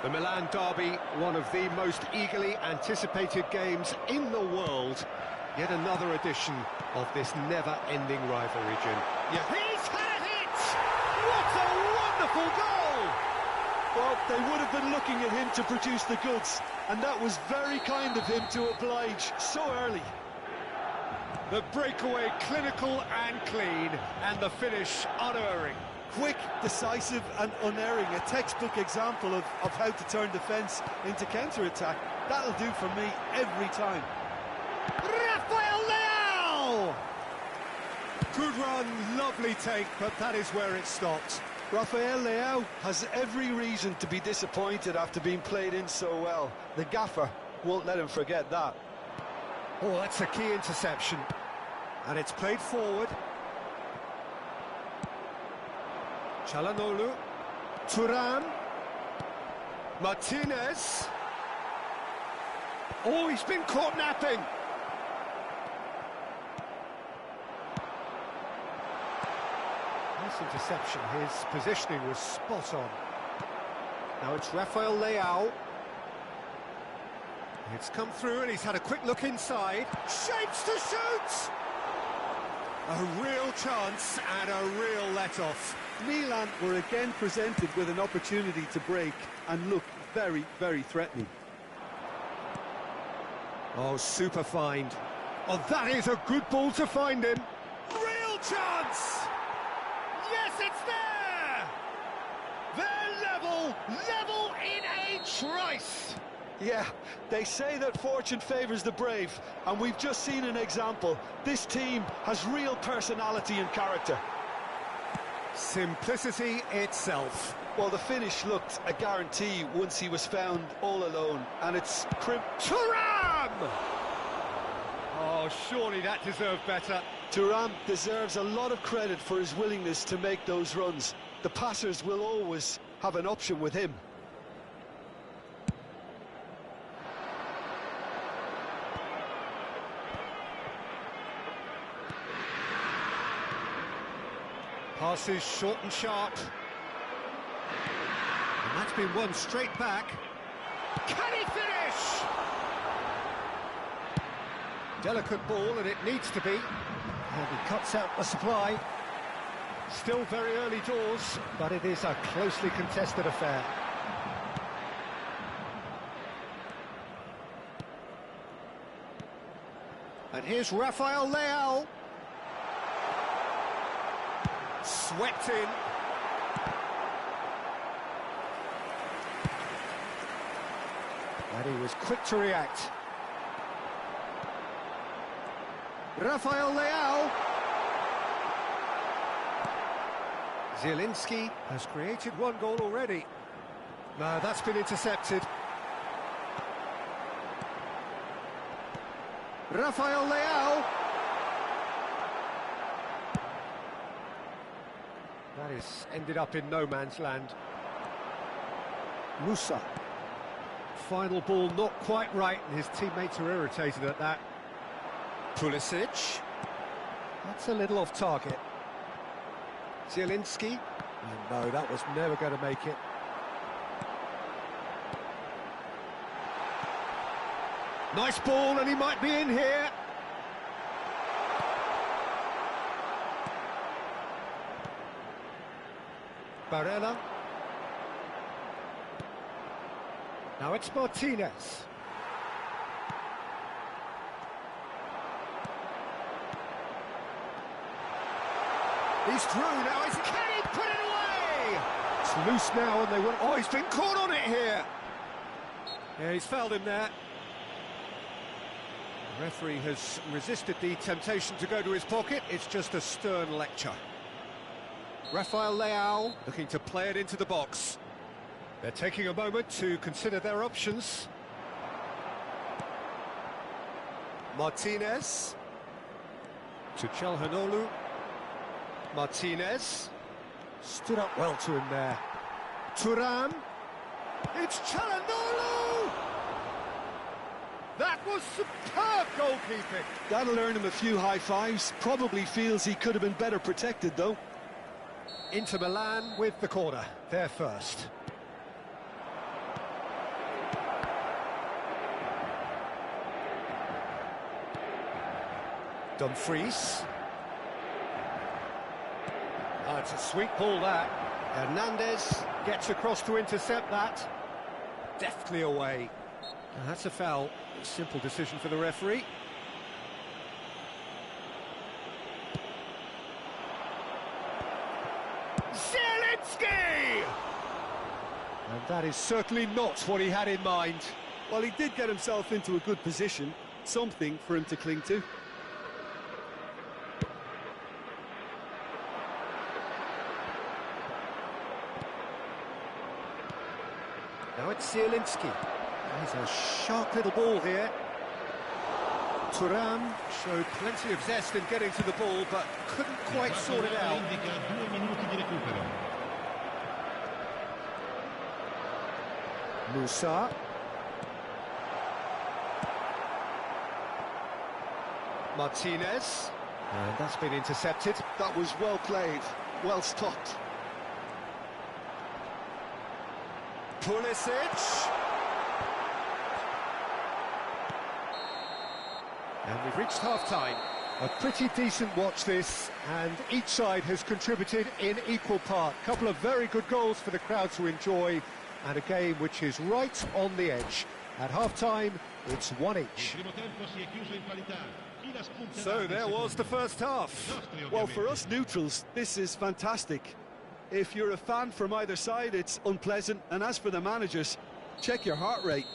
The Milan derby, one of the most eagerly anticipated games in the world. Yet another edition of this never-ending rivalry, Jim. Yeah. He's had it! What a wonderful goal! Well, they would have been looking at him to produce the goods, and that was very kind of him to oblige so early. The breakaway clinical and clean, and the finish unerring. Quick, decisive and unerring, a textbook example of how to turn defence into counter-attack. That'll do for me every time. Rafael Leao! Good run, lovely take, but that is where it stopped. Rafael Leao has every reason to be disappointed after being played in so well. The gaffer won't let him forget that. Oh, that's a key interception. And it's played forward. Çalhanoğlu. Thuram. Martinez. Oh, he's been caught napping. Nice interception. His positioning was spot on. Now it's Rafael Leao. It's come through and he's had a quick look inside. Shapes to shoot! A real chance and a real let-off. Milan were again presented with an opportunity to break and look very, very threatening. Oh, super find. Oh, that is a good ball to find him. Real chance! Yes, it's there! They're level in a trice! Yeah, they say that fortune favours the brave, and we've just seen an example. This team has real personality and character. Simplicity itself. Well, the finish looked a guarantee once he was found all alone, and it's Thuram! Oh, surely that deserved better. Thuram deserves a lot of credit for his willingness to make those runs. The passers will always have an option with him. Passes short and sharp. And that's been won straight back. Can he finish? Delicate ball, and it needs to be. And he cuts out the supply. Still very early doors, but it is a closely contested affair. And here's Rafael Leao. Swept in. And he was quick to react. Rafael Leao. Zielinski has created one goal already. No, that's been intercepted. Rafael Leao. That is ended up in no man's land. Musa. Final ball not quite right, and his teammates are irritated at that. Pulisic. That's a little off target. Zielinski. No, that was never going to make it. Nice ball, and he might be in here. Barella. Now it's Martinez. He's through now, can he put it away? It's loose now, and they want... Oh, he's been caught on it here. Yeah, he's fouled him there. The referee has resisted the temptation to go to his pocket. It's just a stern lecture. Rafael Leao looking to play it into the box. They're taking a moment to consider their options. Martinez. To Çalhanoğlu. Martinez. Stood up well to him there. Thuram. It's Çalhanoğlu! That was superb goalkeeping. That'll earn him a few high fives. Probably feels he could have been better protected, though. Inter Milan with the corner. They're first. Dumfries. Oh, it's a sweet ball, that. Hernandez gets across to intercept that. Deftly away. And that's a foul. Simple decision for the referee. Zielinski! And that is certainly not what he had in mind. Well, he did get himself into a good position. Something for him to cling to. Now it's Zielinski. There's a sharp little ball here. Thuram showed plenty of zest in getting to the ball, but couldn't quite sort it out. Musa. Martinez. And that's been intercepted. That was well played, well stopped. Pulisic. And we've reached half-time. A pretty decent watch this, and each side has contributed in equal part. A couple of very good goals for the crowd to enjoy, and a game which is right on the edge. At half-time, it's one each. So there was the first half. Well, for us neutrals, this is fantastic. If you're a fan from either side, it's unpleasant. And as for the managers, check your heart rate.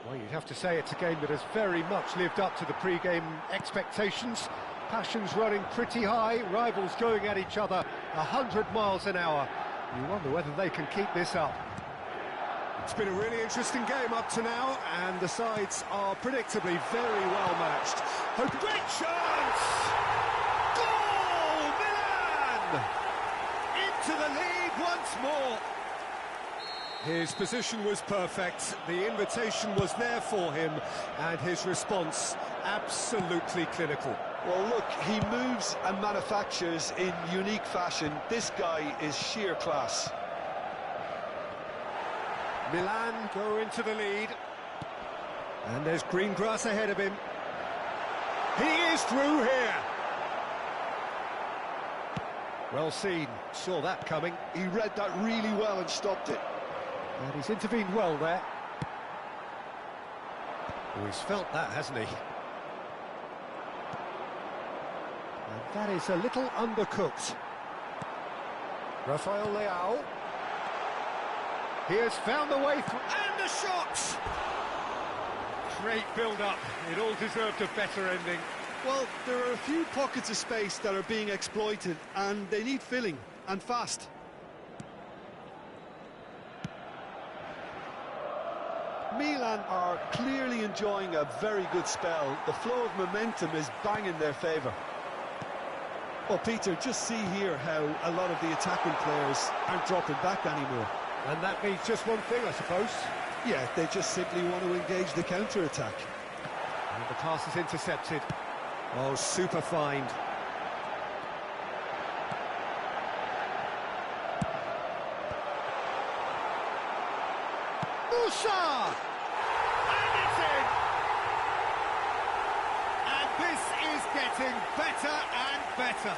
Well, you'd have to say it's a game that has very much lived up to the pre-game expectations. Passions running pretty high, rivals going at each other 100 miles an hour. You wonder whether they can keep this up. It's been a really interesting game up to now, and the sides are predictably very well matched. A great chance! Goal! Milan! Into the lead once more. His position was perfect, the invitation was there for him, and his response absolutely clinical. Well, look, he moves and manufactures in unique fashion. This guy is sheer class. Milan go into the lead, and there's green grass ahead of him. He is through here. Well seen, saw that coming. He read that really well and stopped it. And he's intervened well there. Oh, he's felt that, hasn't he? And that is a little undercooked. Rafael Leao. He has found the way through, and the shot! Great build-up. It all deserved a better ending. Well, there are a few pockets of space that are being exploited, and they need filling, and fast. Milan are clearly enjoying a very good spell. The flow of momentum is bang in their favour. Well, Peter, just see here how a lot of the attacking players aren't dropping back anymore. And that means just one thing, I suppose. Yeah, they just simply want to engage the counter-attack. And the pass is intercepted. Oh, super find. Musa! And it's in! And this is getting better and better.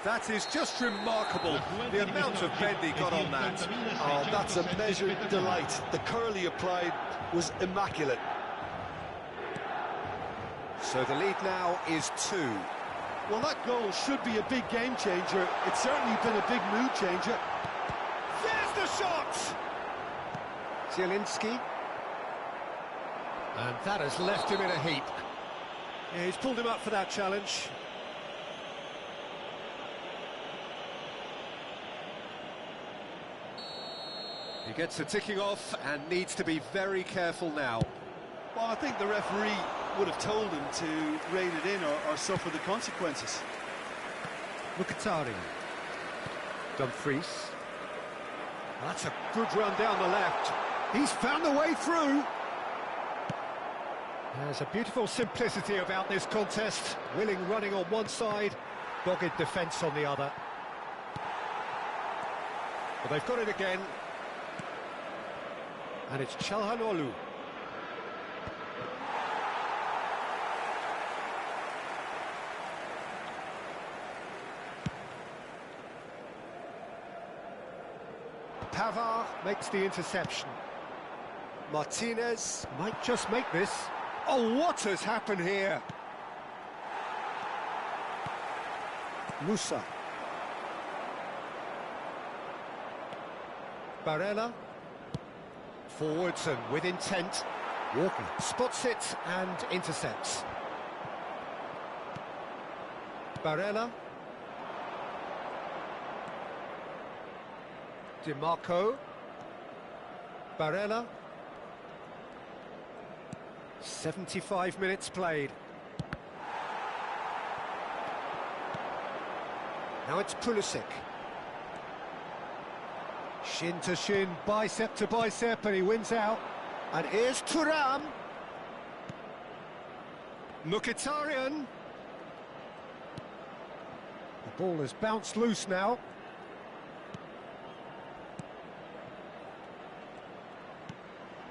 That is just remarkable, the amount of bend he got on that. Oh, that's a measured delight. The curl he applied was immaculate. So the lead now is 2. Well, that goal should be a big game changer. It's certainly been a big mood changer. There's the shot! Zielinski. And that has left him in a heap. Yeah, he's pulled him up for that challenge. He gets the ticking off and needs to be very careful now. Well, I think the referee would have told him to rein it in or suffer the consequences. Mkhitaryan. Dumfries. That's a good run down the left. He's found the way through. There's a beautiful simplicity about this contest. Willing running on one side, dogged defence on the other. But they've got it again. And it's Çalhanoğlu. Pavard makes the interception. Martinez might just make this. Oh, what has happened here? Musa. Barella. Forwards and with intent. Walker spots it and intercepts. Barella. Di Marco. Barella. 75 minutes played. Now it's Pulisic. Shin to shin, bicep to bicep, and he wins out. And here's Thuram. Mkhitaryan. The ball has bounced loose now.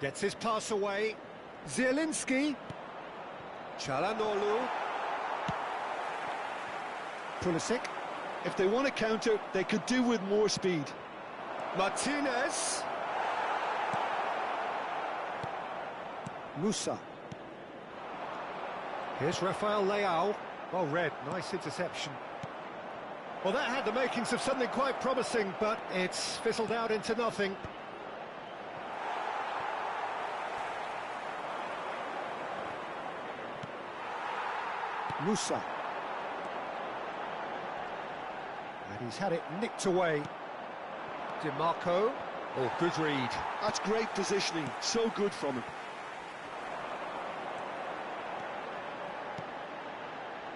Gets his pass away. Zielinski. Çalhanoğlu. Pulisic. If they want to counter, they could do with more speed. Martinez. Musa. Here's Rafael Leao. Oh, red, nice interception. Well, that had the makings of something quite promising, but it's fizzled out into nothing. Musa. And he's had it nicked away. Di Marco. Oh, good read. That's great positioning, so good from him.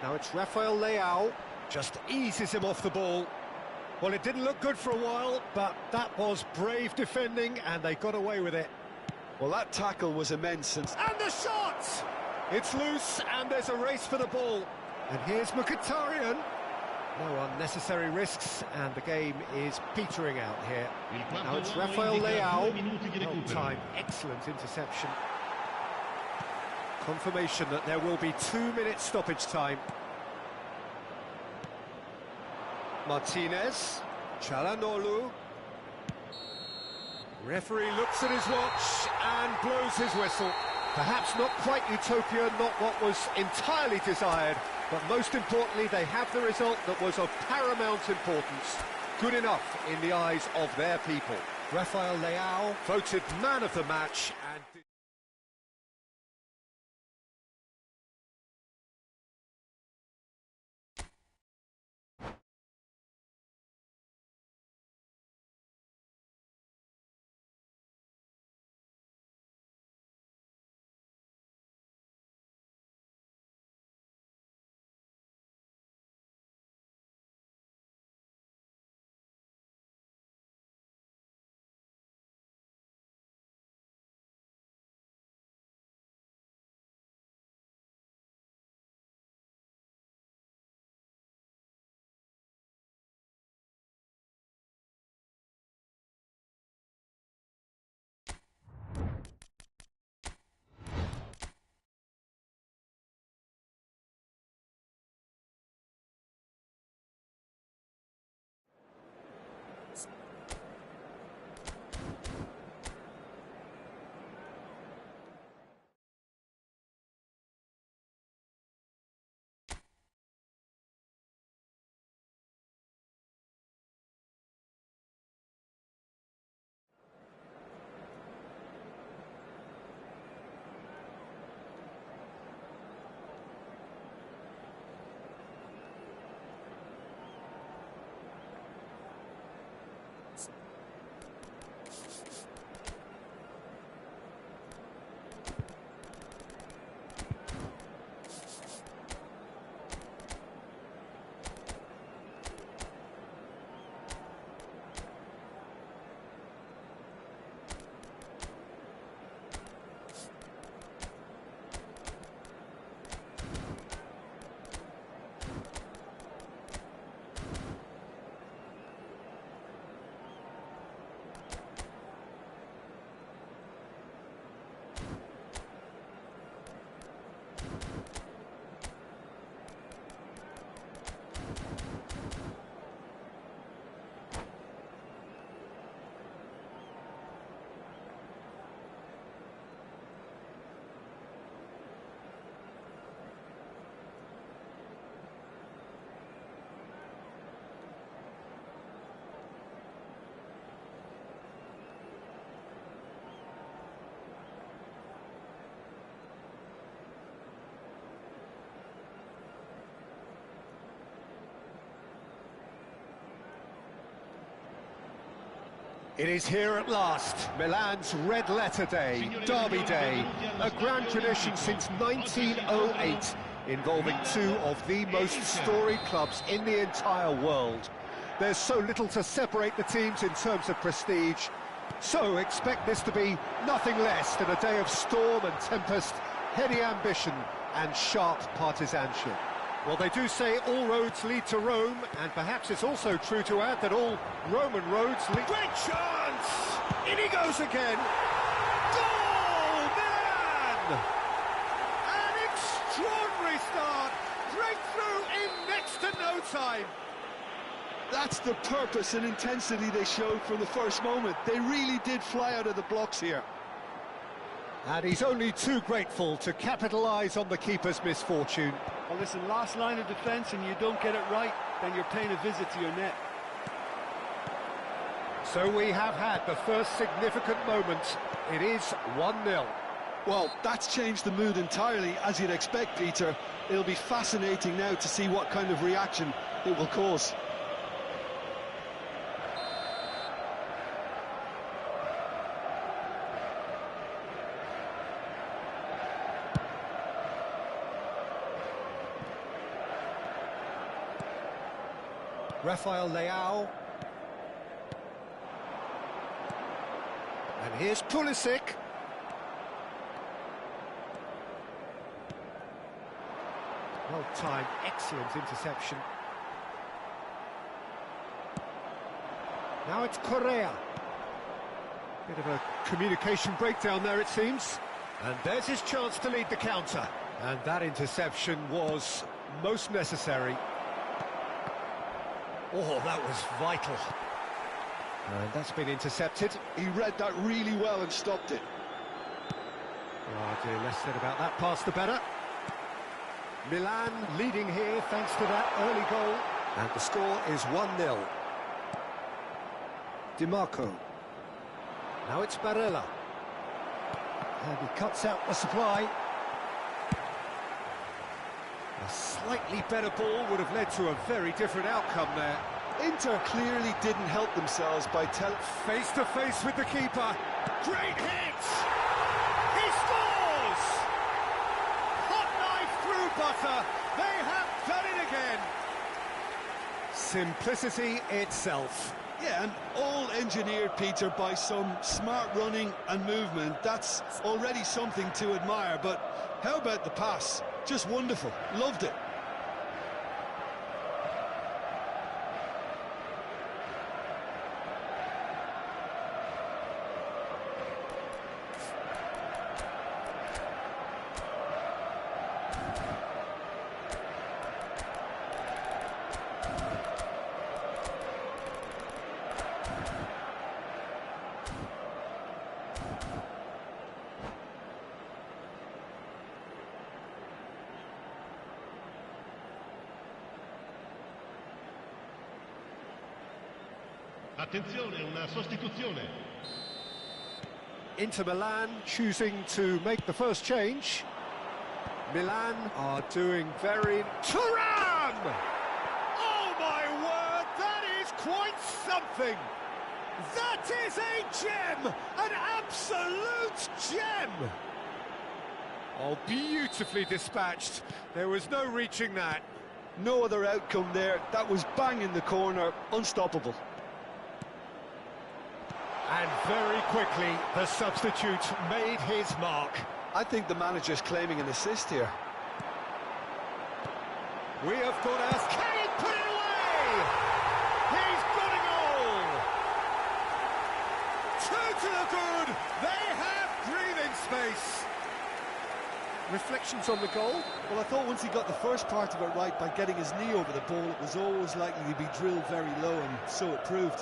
Now it's Rafael Leao. Just eases him off the ball. Well, it didn't look good for a while, but that was brave defending, and they got away with it. Well, that tackle was immense. And the shot! It's loose, and there's a race for the ball. And here's Mkhitaryan. No unnecessary risks, and the game is petering out here. Now it's Rafael Leao. Well timed, excellent interception. Confirmation that there will be 2-minute stoppage time. Martinez, Çalhanoğlu. Referee looks at his watch and blows his whistle. Perhaps not quite utopia, not what was entirely desired, but most importantly, they have the result that was of paramount importance. Good enough in the eyes of their people. Rafael Leao voted man of the match and... It is here at last, Milan's red letter day, Derby Day, a grand tradition since 1908, involving two of the most storied clubs in the entire world. There's so little to separate the teams in terms of prestige, so expect this to be nothing less than a day of storm and tempest, heady ambition and sharp partisanship. Well, they do say all roads lead to Rome, and perhaps it's also true to add that all Roman roads lead... Great chance! In he goes again! Goal! Milan! An extraordinary start! Breakthrough in next to no time! That's the purpose and intensity they showed from the first moment. They really did fly out of the blocks here. And he's only too grateful to capitalise on the keeper's misfortune. Well, listen, last line of defence and you don't get it right, then you're paying a visit to your net. So we have had the first significant moment. It is 1-0. Well, that's changed the mood entirely, as you'd expect, Peter. It'll be fascinating now to see what kind of reaction it will cause. Rafael Leao. And here's Pulisic. Well-timed, excellent interception. Now it's Correa. Bit of a communication breakdown there, it seems. And there's his chance to lead the counter. And that interception was most necessary. Oh, that was vital. And that's been intercepted. He read that really well and stopped it. Oh dear, less said about that pass the better. Milan leading here thanks to that early goal. And the score is 1-0. Di Marco. Now it's Barella. And he cuts out the supply. A slightly better ball would have led to a very different outcome there. Inter clearly didn't help themselves by face to face with the keeper. Great hit! He scores! Hot knife through butter. They have done it again. Simplicity itself. Yeah, and all engineered, Peter, by some smart running and movement. That's already something to admire, but how about the pass? Just wonderful. Loved it. Attenzione, una sostituzione. Inter Milan choosing to make the first change. Milan are doing very... Thuram! Oh my word, that is quite something! That is a gem! An absolute gem! Oh, beautifully dispatched. There was no reaching that. No other outcome there. That was bang in the corner, unstoppable. And very quickly, the substitute made his mark. I think the manager's claiming an assist here. We have got us. Can he put it away? He's got a goal! Two to the good. They have breathing space. Reflections on the goal? Well, I thought once he got the first part of it right by getting his knee over the ball, it was always likely to be drilled very low, and so it proved.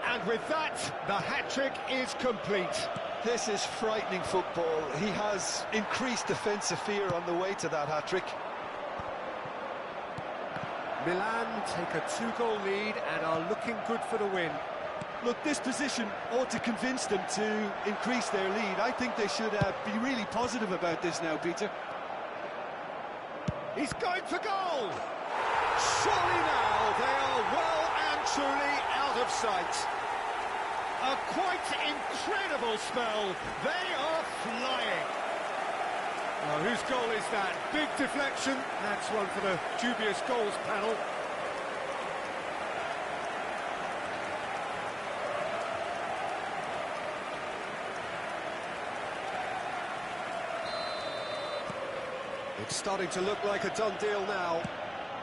And with that, the hat-trick is complete. This is frightening football. He has increased defensive fear on the way to that hat-trick. Milan take a two-goal lead and are looking good for the win. Look, this position ought to convince them to increase their lead. I think they should be really positive about this now, Peter. He's going for goal! Surely now they are well and truly out of sight. A quite incredible spell. They are flying. Well, whose goal is that? Big deflection. That's one for the dubious goals panel. It's starting to look like a done deal now.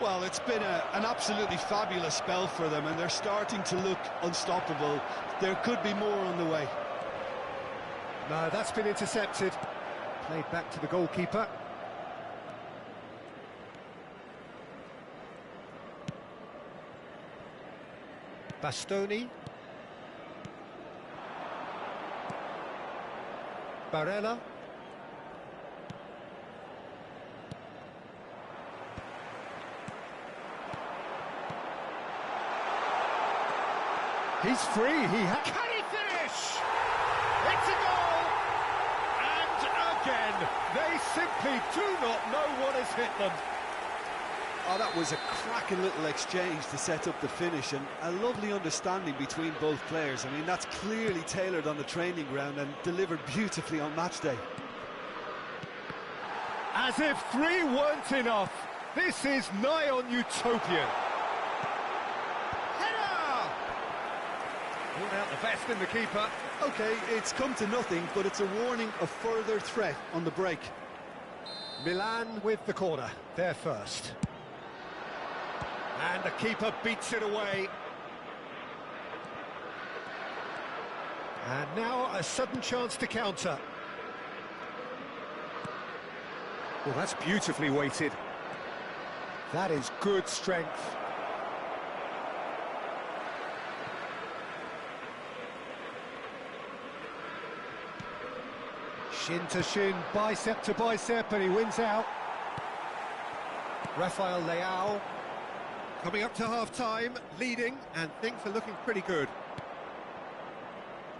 Well, it's been an absolutely fabulous spell for them, and they're starting to look unstoppable. There could be more on the way. No, that's been intercepted. Played back to the goalkeeper. Bastoni. Barella. He's free, can he finish? It's a goal! And again, they simply do not know what has hit them. Oh, that was a cracking little exchange to set up the finish, and a lovely understanding between both players. I mean, that's clearly tailored on the training ground and delivered beautifully on match day. As if three weren't enough, this is nigh on utopian. Pulled out the best in the keeper. OK, it's come to nothing, but it's a warning of further threat on the break. Milan with the corner, they're first. And the keeper beats it away. And now a sudden chance to counter. Well, that's beautifully weighted. That is good strength. Shin to shin, bicep to bicep, and he wins out. Rafael Leao coming up to half-time, leading, and things are looking pretty good.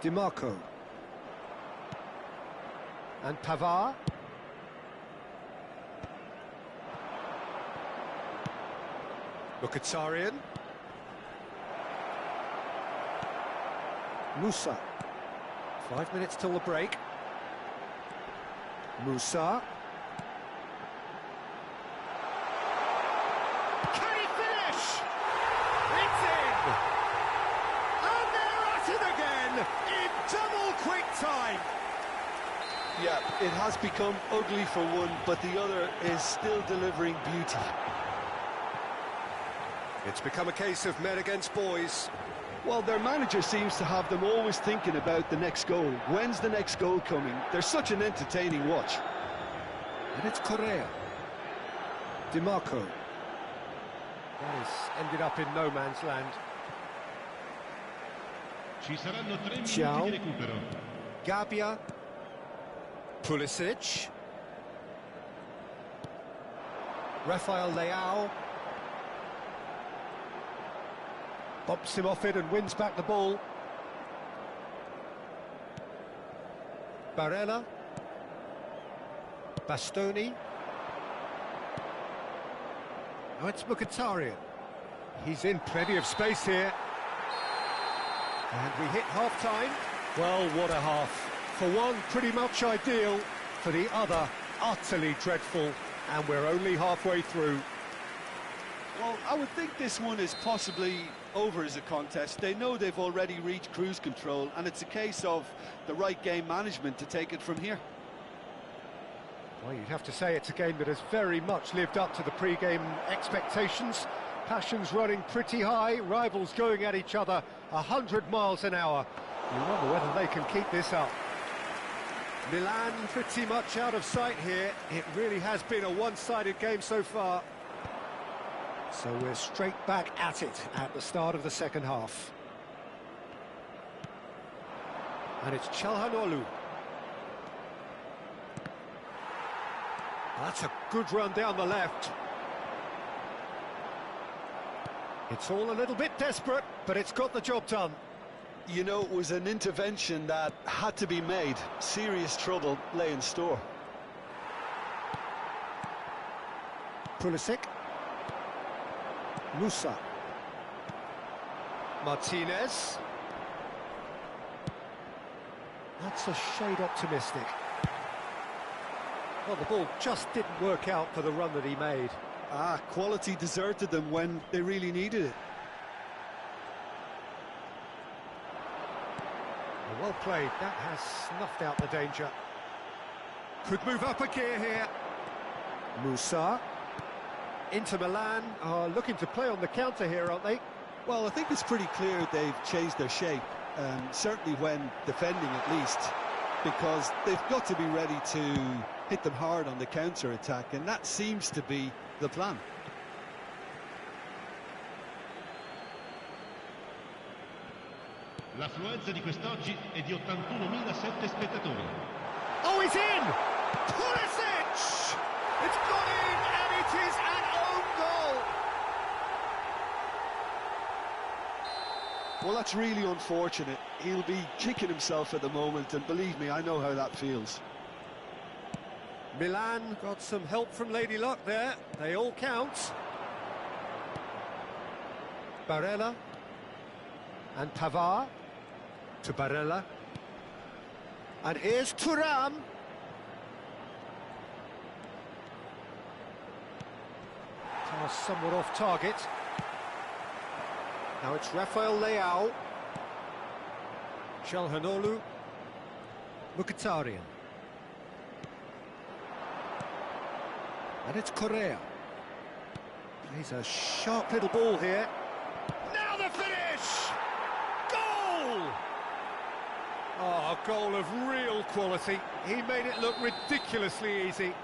Di Marco. And Pavard. Mkhitaryan. Musa. 5 minutes till the break. Musa. Can he finish? It's in! And they're at it again in double quick time. Yeah, it has become ugly for one, but the other is still delivering beauty. It's become a case of men against boys. Well, their manager seems to have them always thinking about the next goal. When's the next goal coming? They're such an entertaining watch. And it's Correa. Di Marco. That has ended up in no man's land. Ci saranno 3 Ciao. minuti di recupero. Gabbia. Pulisic. Rafael Leao. Bumps him off it and wins back the ball. Barella. Bastoni. Now it's Mkhitaryan. He's in plenty of space here. And we hit half-time. Well, what a half. For one, pretty much ideal. For the other, utterly dreadful. And we're only halfway through. Well, I would think this one is possibly over as a contest. They know they've already reached cruise control, and it's a case of the right game management to take it from here. Well, you'd have to say it's a game that has very much lived up to the pre-game expectations. Passions running pretty high, rivals going at each other 100 miles an hour. You wonder whether they can keep this up. Milan pretty much out of sight here. It really has been a one-sided game so far. So we're straight back at it at the start of the second half. And it's Çalhanoğlu. That's a good run down the left. It's all a little bit desperate, but it's got the job done. You know, it was an intervention that had to be made. Serious trouble lay in store. Pulisic. Musa. Martinez. That's a shade optimistic. Well, the ball just didn't work out for the run that he made. Quality deserted them when they really needed it. Well played, that has snuffed out the danger. Could move up a gear here. Musa. Inter Milan are looking to play on the counter here, aren't they? Well, I think it's pretty clear they've changed their shape, certainly when defending at least, because they've got to be ready to hit them hard on the counter-attack, and that seems to be the plan. L'affluenza di quest'oggi è di 81.007 spettatori. Oh, he's in! Pulisic! It's gone in, and it is an own goal! Well, that's really unfortunate. He'll be kicking himself at the moment, and believe me, I know how that feels. Milan got some help from Lady Luck there. They all count. Barella. And Pavard. To Barella. And here's Thuram. Pass somewhat off target. Now it's Rafael Leao. Çalhanoğlu. Mkhitaryan. And it's Correa. Plays a sharp little ball here. Now the finish! Goal! Oh, a goal of real quality. He made it look ridiculously easy.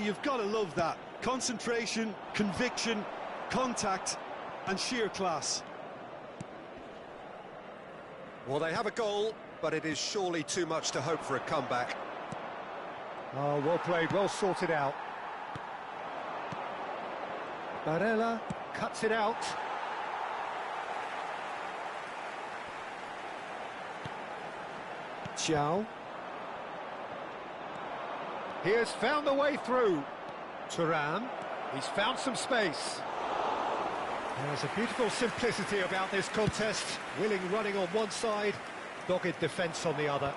You've got to love that. Concentration, conviction, contact, and sheer class. Well, they have a goal, but it is surely too much to hope for a comeback. Oh, well played, well sorted out. Barella cuts it out. Xiao. He has found a way through. Thuram. He's found some space. There's a beautiful simplicity about this contest. Willing running on one side, dogged defence on the other.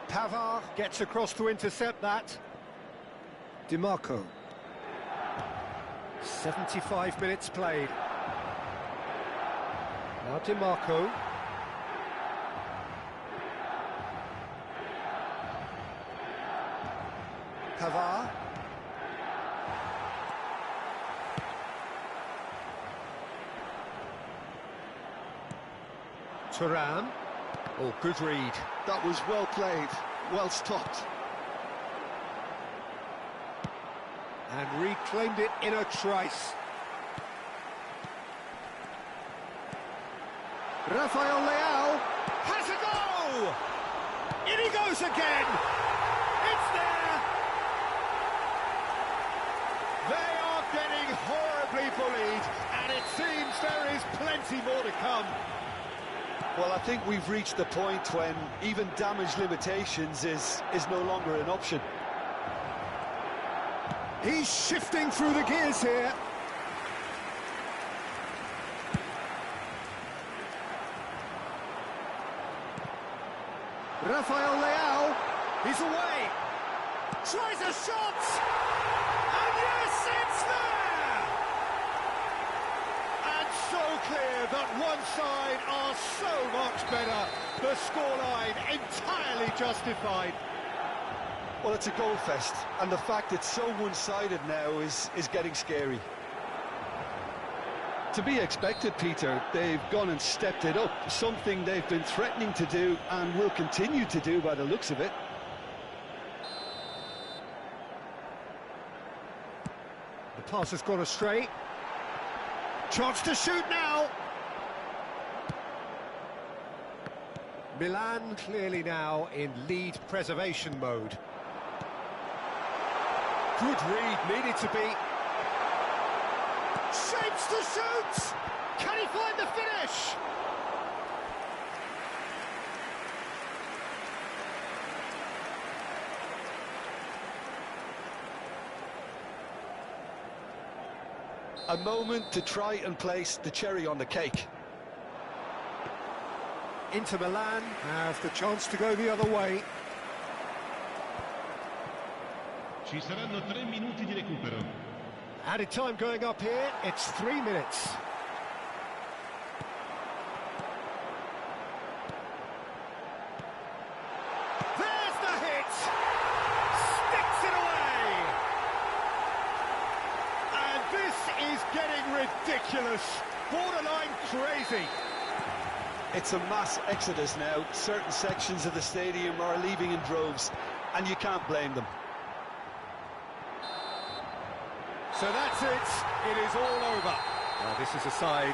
Pavard gets across to intercept that. DiMarco. 75 minutes played. Now DiMarco. Pavard. Thuram. Oh, good read. That was well played, well stopped. And reclaimed it in a trice. Rafael Leao has a go! In he goes again! It's there! They are getting horribly bullied, and it seems there is plenty more to come. Well, I think we've reached the point when even damage limitations is no longer an option. He's shifting through the gears here. Rafael Leao, he's away. Tries a shot! And yes, it's there! And so clear that one side are so much better. The scoreline entirely justified. Well, it's a goal fest, and the fact it's so one-sided now is getting scary. To be expected, Peter. They've gone and stepped it up, something they've been threatening to do and will continue to do by the looks of it. The pass has gone astray. Chance to shoot now. Milan clearly now in lead preservation mode. Good read, needed to be. Shapes to shoot! Can he find the finish? A moment to try and place the cherry on the cake. Inter Milan have the chance to go the other way. Ci saranno 3 minuti di recupero. Added time going up here, it's 3 minutes. There's the hit! Sticks it away! And this is getting ridiculous, borderline crazy. It's a mass exodus now. Certain sections of the stadium are leaving in droves, and you can't blame them. So that's it. It is all over. Now this is a side